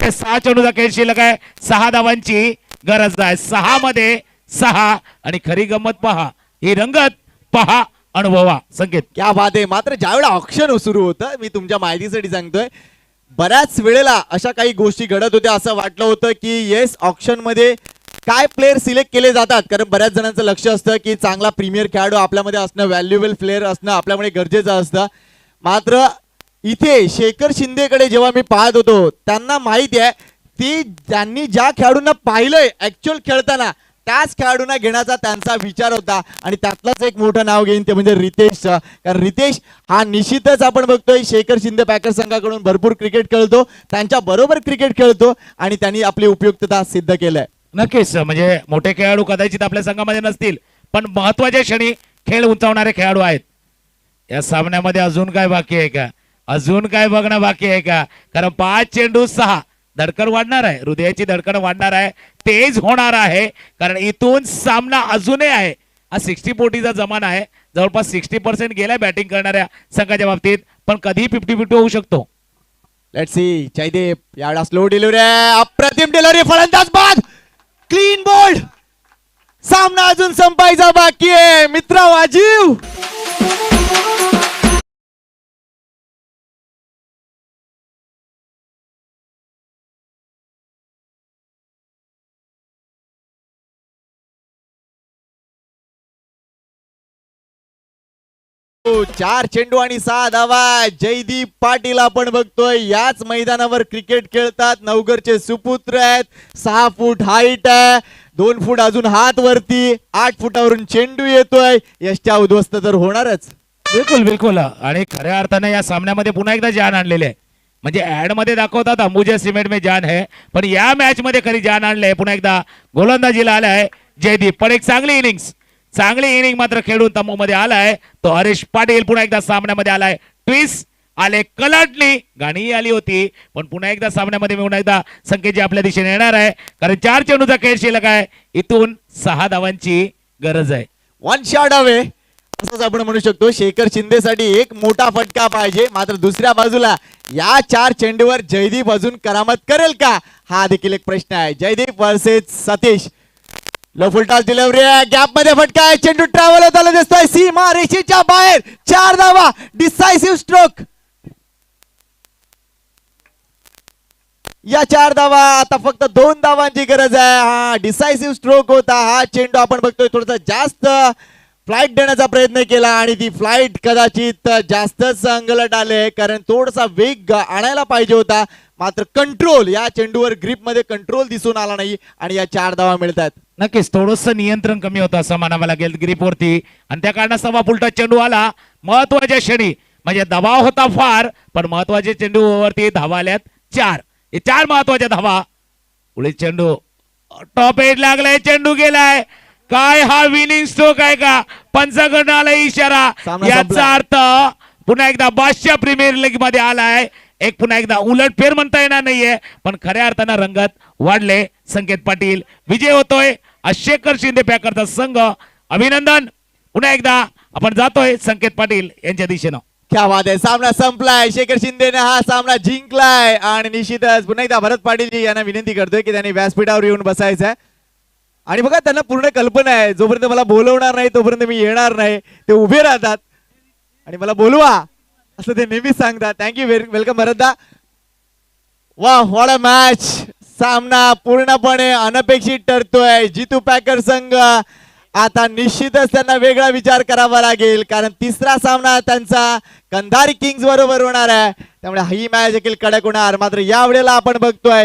6 चेंडूचा खेळ शिल्लक आहे, 6 धावांची गरज आहे. 6 मध्ये 6 आणि खरी गंमत पहा, ही रंगत पहा, अनुभवा. संकेत
क्या बात आहे. मात्र ज्यावेळेला ऑक्शन सुरू होतं, मी तुमच्या माहितीसाठी सांगतोय, बऱ्याच वेळेला अशा काही गोष्टी घडत होत्या. असं वाटलं होतं की येस, ऑक्शन मध्ये काय प्लेयर सिलेक्ट केले जातात, कारण बऱ्याच जणांचं लक्ष असतं की चांगला प्रीमियर खेळाडू आपल्यामध्ये असणं, व्हॅल्युएबल प्लेयर असणं आपल्यामुळे गरजेचं असतं. मात्र इथे शेखर शिंदेकडे जेव्हा मी पाहत होतो, त्यांना माहिती आहे ती त्यांनी ज्या खेळाडूंना पाहिलंय ऍक्च्युअल खेळताना त्याच खेळाडूंना घेण्याचा त्यांचा विचार होता. आणि त्यातलंच एक मोठं नाव घेईन ते म्हणजे रितेश. कारण रितेश हा निश्चितच आपण बघतोय शेखर शिंदे पॅकर संघाकडून भरपूर क्रिकेट खेळतो, त्यांच्या बरोबर क्रिकेट खेळतो आणि त्यांनी आपली उपयुक्तता सिद्ध केलंय.
नक्कीच, म्हणजे मोठे खेळाडू कदाचित आपल्या संघामध्ये नसतील, पण महत्वाच्या क्षणी खेळ उंचावणारे खेळाडू आहेत. या सामन्यामध्ये अजून काय बाकी आहे का, अजून काय बघणं बाकी आहे का? कारण 5 चेंडू 6, धडकन वाढणार आहे, हृदयाची धडकन वाढणार आहे, तेज होणार आहे. कारण इथून सामना अजूनही आहे. हा 60-40चा जमाना आहे, जवळपास 60% गेलाय बॅटिंग करणाऱ्या संघाच्या बाबतीत, पण कधीही 50-50 होऊ शकतो.
Let's see. जयदीप यावेळा स्लो डिलिव्हरी आहे, अप्रतिम डिलिव्हरी, फलंदाज बाद, क्लीन बोल्ड. सामना अजून संपायचा बाकी आहे मित्र वाजीव. चार चेंडू आणि 6 धावा. जयदीप पाटील आपण बघतोय याच मैदानावर क्रिकेट खेळतात, नवघरचे सुपुत्र आहेत. 6 फूट हाईट आहे, 2 फूट अजून हात वरती, 8 फुटावरून चेंडू येतोय. यशच्या उद्ध्वस्त तर होणारच.
बिलकुल बिलकुल. आणि खऱ्या अर्थाने या सामन्यामध्ये पुन्हा एकदा जान आणलेले आहे. म्हणजे ऍड मध्ये दाखवतात अंबुजा सिमेंट में जान है, पण या मॅच मध्ये खरी जान आणले. पुन्हा एकदा गोलंदाजीला आलाय जयदीप, पण एक चांगली इनिंग मात्र खेळून तंबू मध्ये आलाय तो हरीश पाटील. पुन्हा एकदा सामन्यामध्ये आलाय, ट्विस्ट आले, कलाटली, गाणी आली होती, पण पुन्हा एकदा सामन्यामध्ये पुन्हा एकदा संकेत आपल्या दिशेने येणार आहे. कारण 4 चेंडूचा खेळ शिल्लक आहे, इथून 6 धावांची गरज आहे.
1 शॉट हवे असंच आपण म्हणू शकतो. शेखर शिंदेसाठी एक मोठा फटका पाहिजे. मात्र दुसऱ्या बाजूला या 4 चेंडूवर जयदीप अजून करामत करेल का, हा देखील एक प्रश्न आहे. Jaydeep versus Satish. Low full toss delivery आहे, गॅप मध्ये फटका आहे, चेंडू ट्रॅव्हल होताना दिसतोय सीमा रेषेच्या बाहेर. 4 धावा, डिसायसिव्ह स्ट्रोक. या 4 धावा, आता फक्त 2 धावांची गरज आहे. हा डिसायसिव्ह स्ट्रोक होता. हा चेंडू आपण बघतोय थोडासा जास्त फ्लाईट देण्याचा प्रयत्न केला आणि ती फ्लाईट कदाचित जास्तच अंगलट आले, कारण थोडासा वेग आणायला पाहिजे होता. मात्र कंट्रोल या चेंडूवर ग्रिप मध्ये कंट्रोल दिसून आला नाही आणि या 4 धावा मिळतात.
नक्कीच थोडस नियंत्रण कमी होतं असं म्हणावं लागेल ग्रिपवरती, आणि त्या कारणास्तव उलटा चेंडू आला महत्वाच्या क्षणी. म्हणजे दबाव होता फार, पण महत्वाच्या चेंडूवरती धावा आल्यात 4. हे 4 महत्वाच्या धावा. पुढे चेंडू टॉप एज लागलाय, चेंडू गेलाय. काय हा विनिंग स्ट्रोक आहे का? पंचाकडनं आलाय इशारा. याचा अर्थ पुन्हा एकदा बादशाह प्रीमियर लीग मध्ये आलाय. एक पुन्हा एकदा उलटफेर म्हणता येणार नाहीये, पण खऱ्या अर्थानं रंगत वाढले. संकेत पाटील विजय होतोय शेखर शिंदे पॅकरचा संघ. अभिनंदन. पुन्हा एकदा आपण जातोय संकेत पाटील यांच्या दिशेनं.
क्या बात आहे, सामना संपलाय. शेखर शिंदेने हा सामना जिंकलाय आणि निश्चितच पुन्हा एकदा भरत पाटील यांना विनंती करतोय की त्यांनी व्यासपीठावर येऊन बसायचं आहे. आणि बघा त्यांना पूर्ण कल्पना आहे, जोपर्यंत मला बोलवणार नाही तोपर्यंत मी येणार नाही. ते उभे राहतात आणि मला बोलवा असं ते नेहमीच सांगतात. थँक्यू वेलकम भरतदा. वा व्हॉट अ मॅच. सामना पूर्णपणे अनपेक्षित ठरतोय. जितू पॅकर संघ आता निश्चितच त्यांना वेगळा विचार करावा लागेल, कारण तिसरा सामना त्यांचा कंधारी किंग्स बरोबर होणार आहे. त्यामुळे ही मॅच देखील कडक होणार. मात्र यावेळेला आपण बघतोय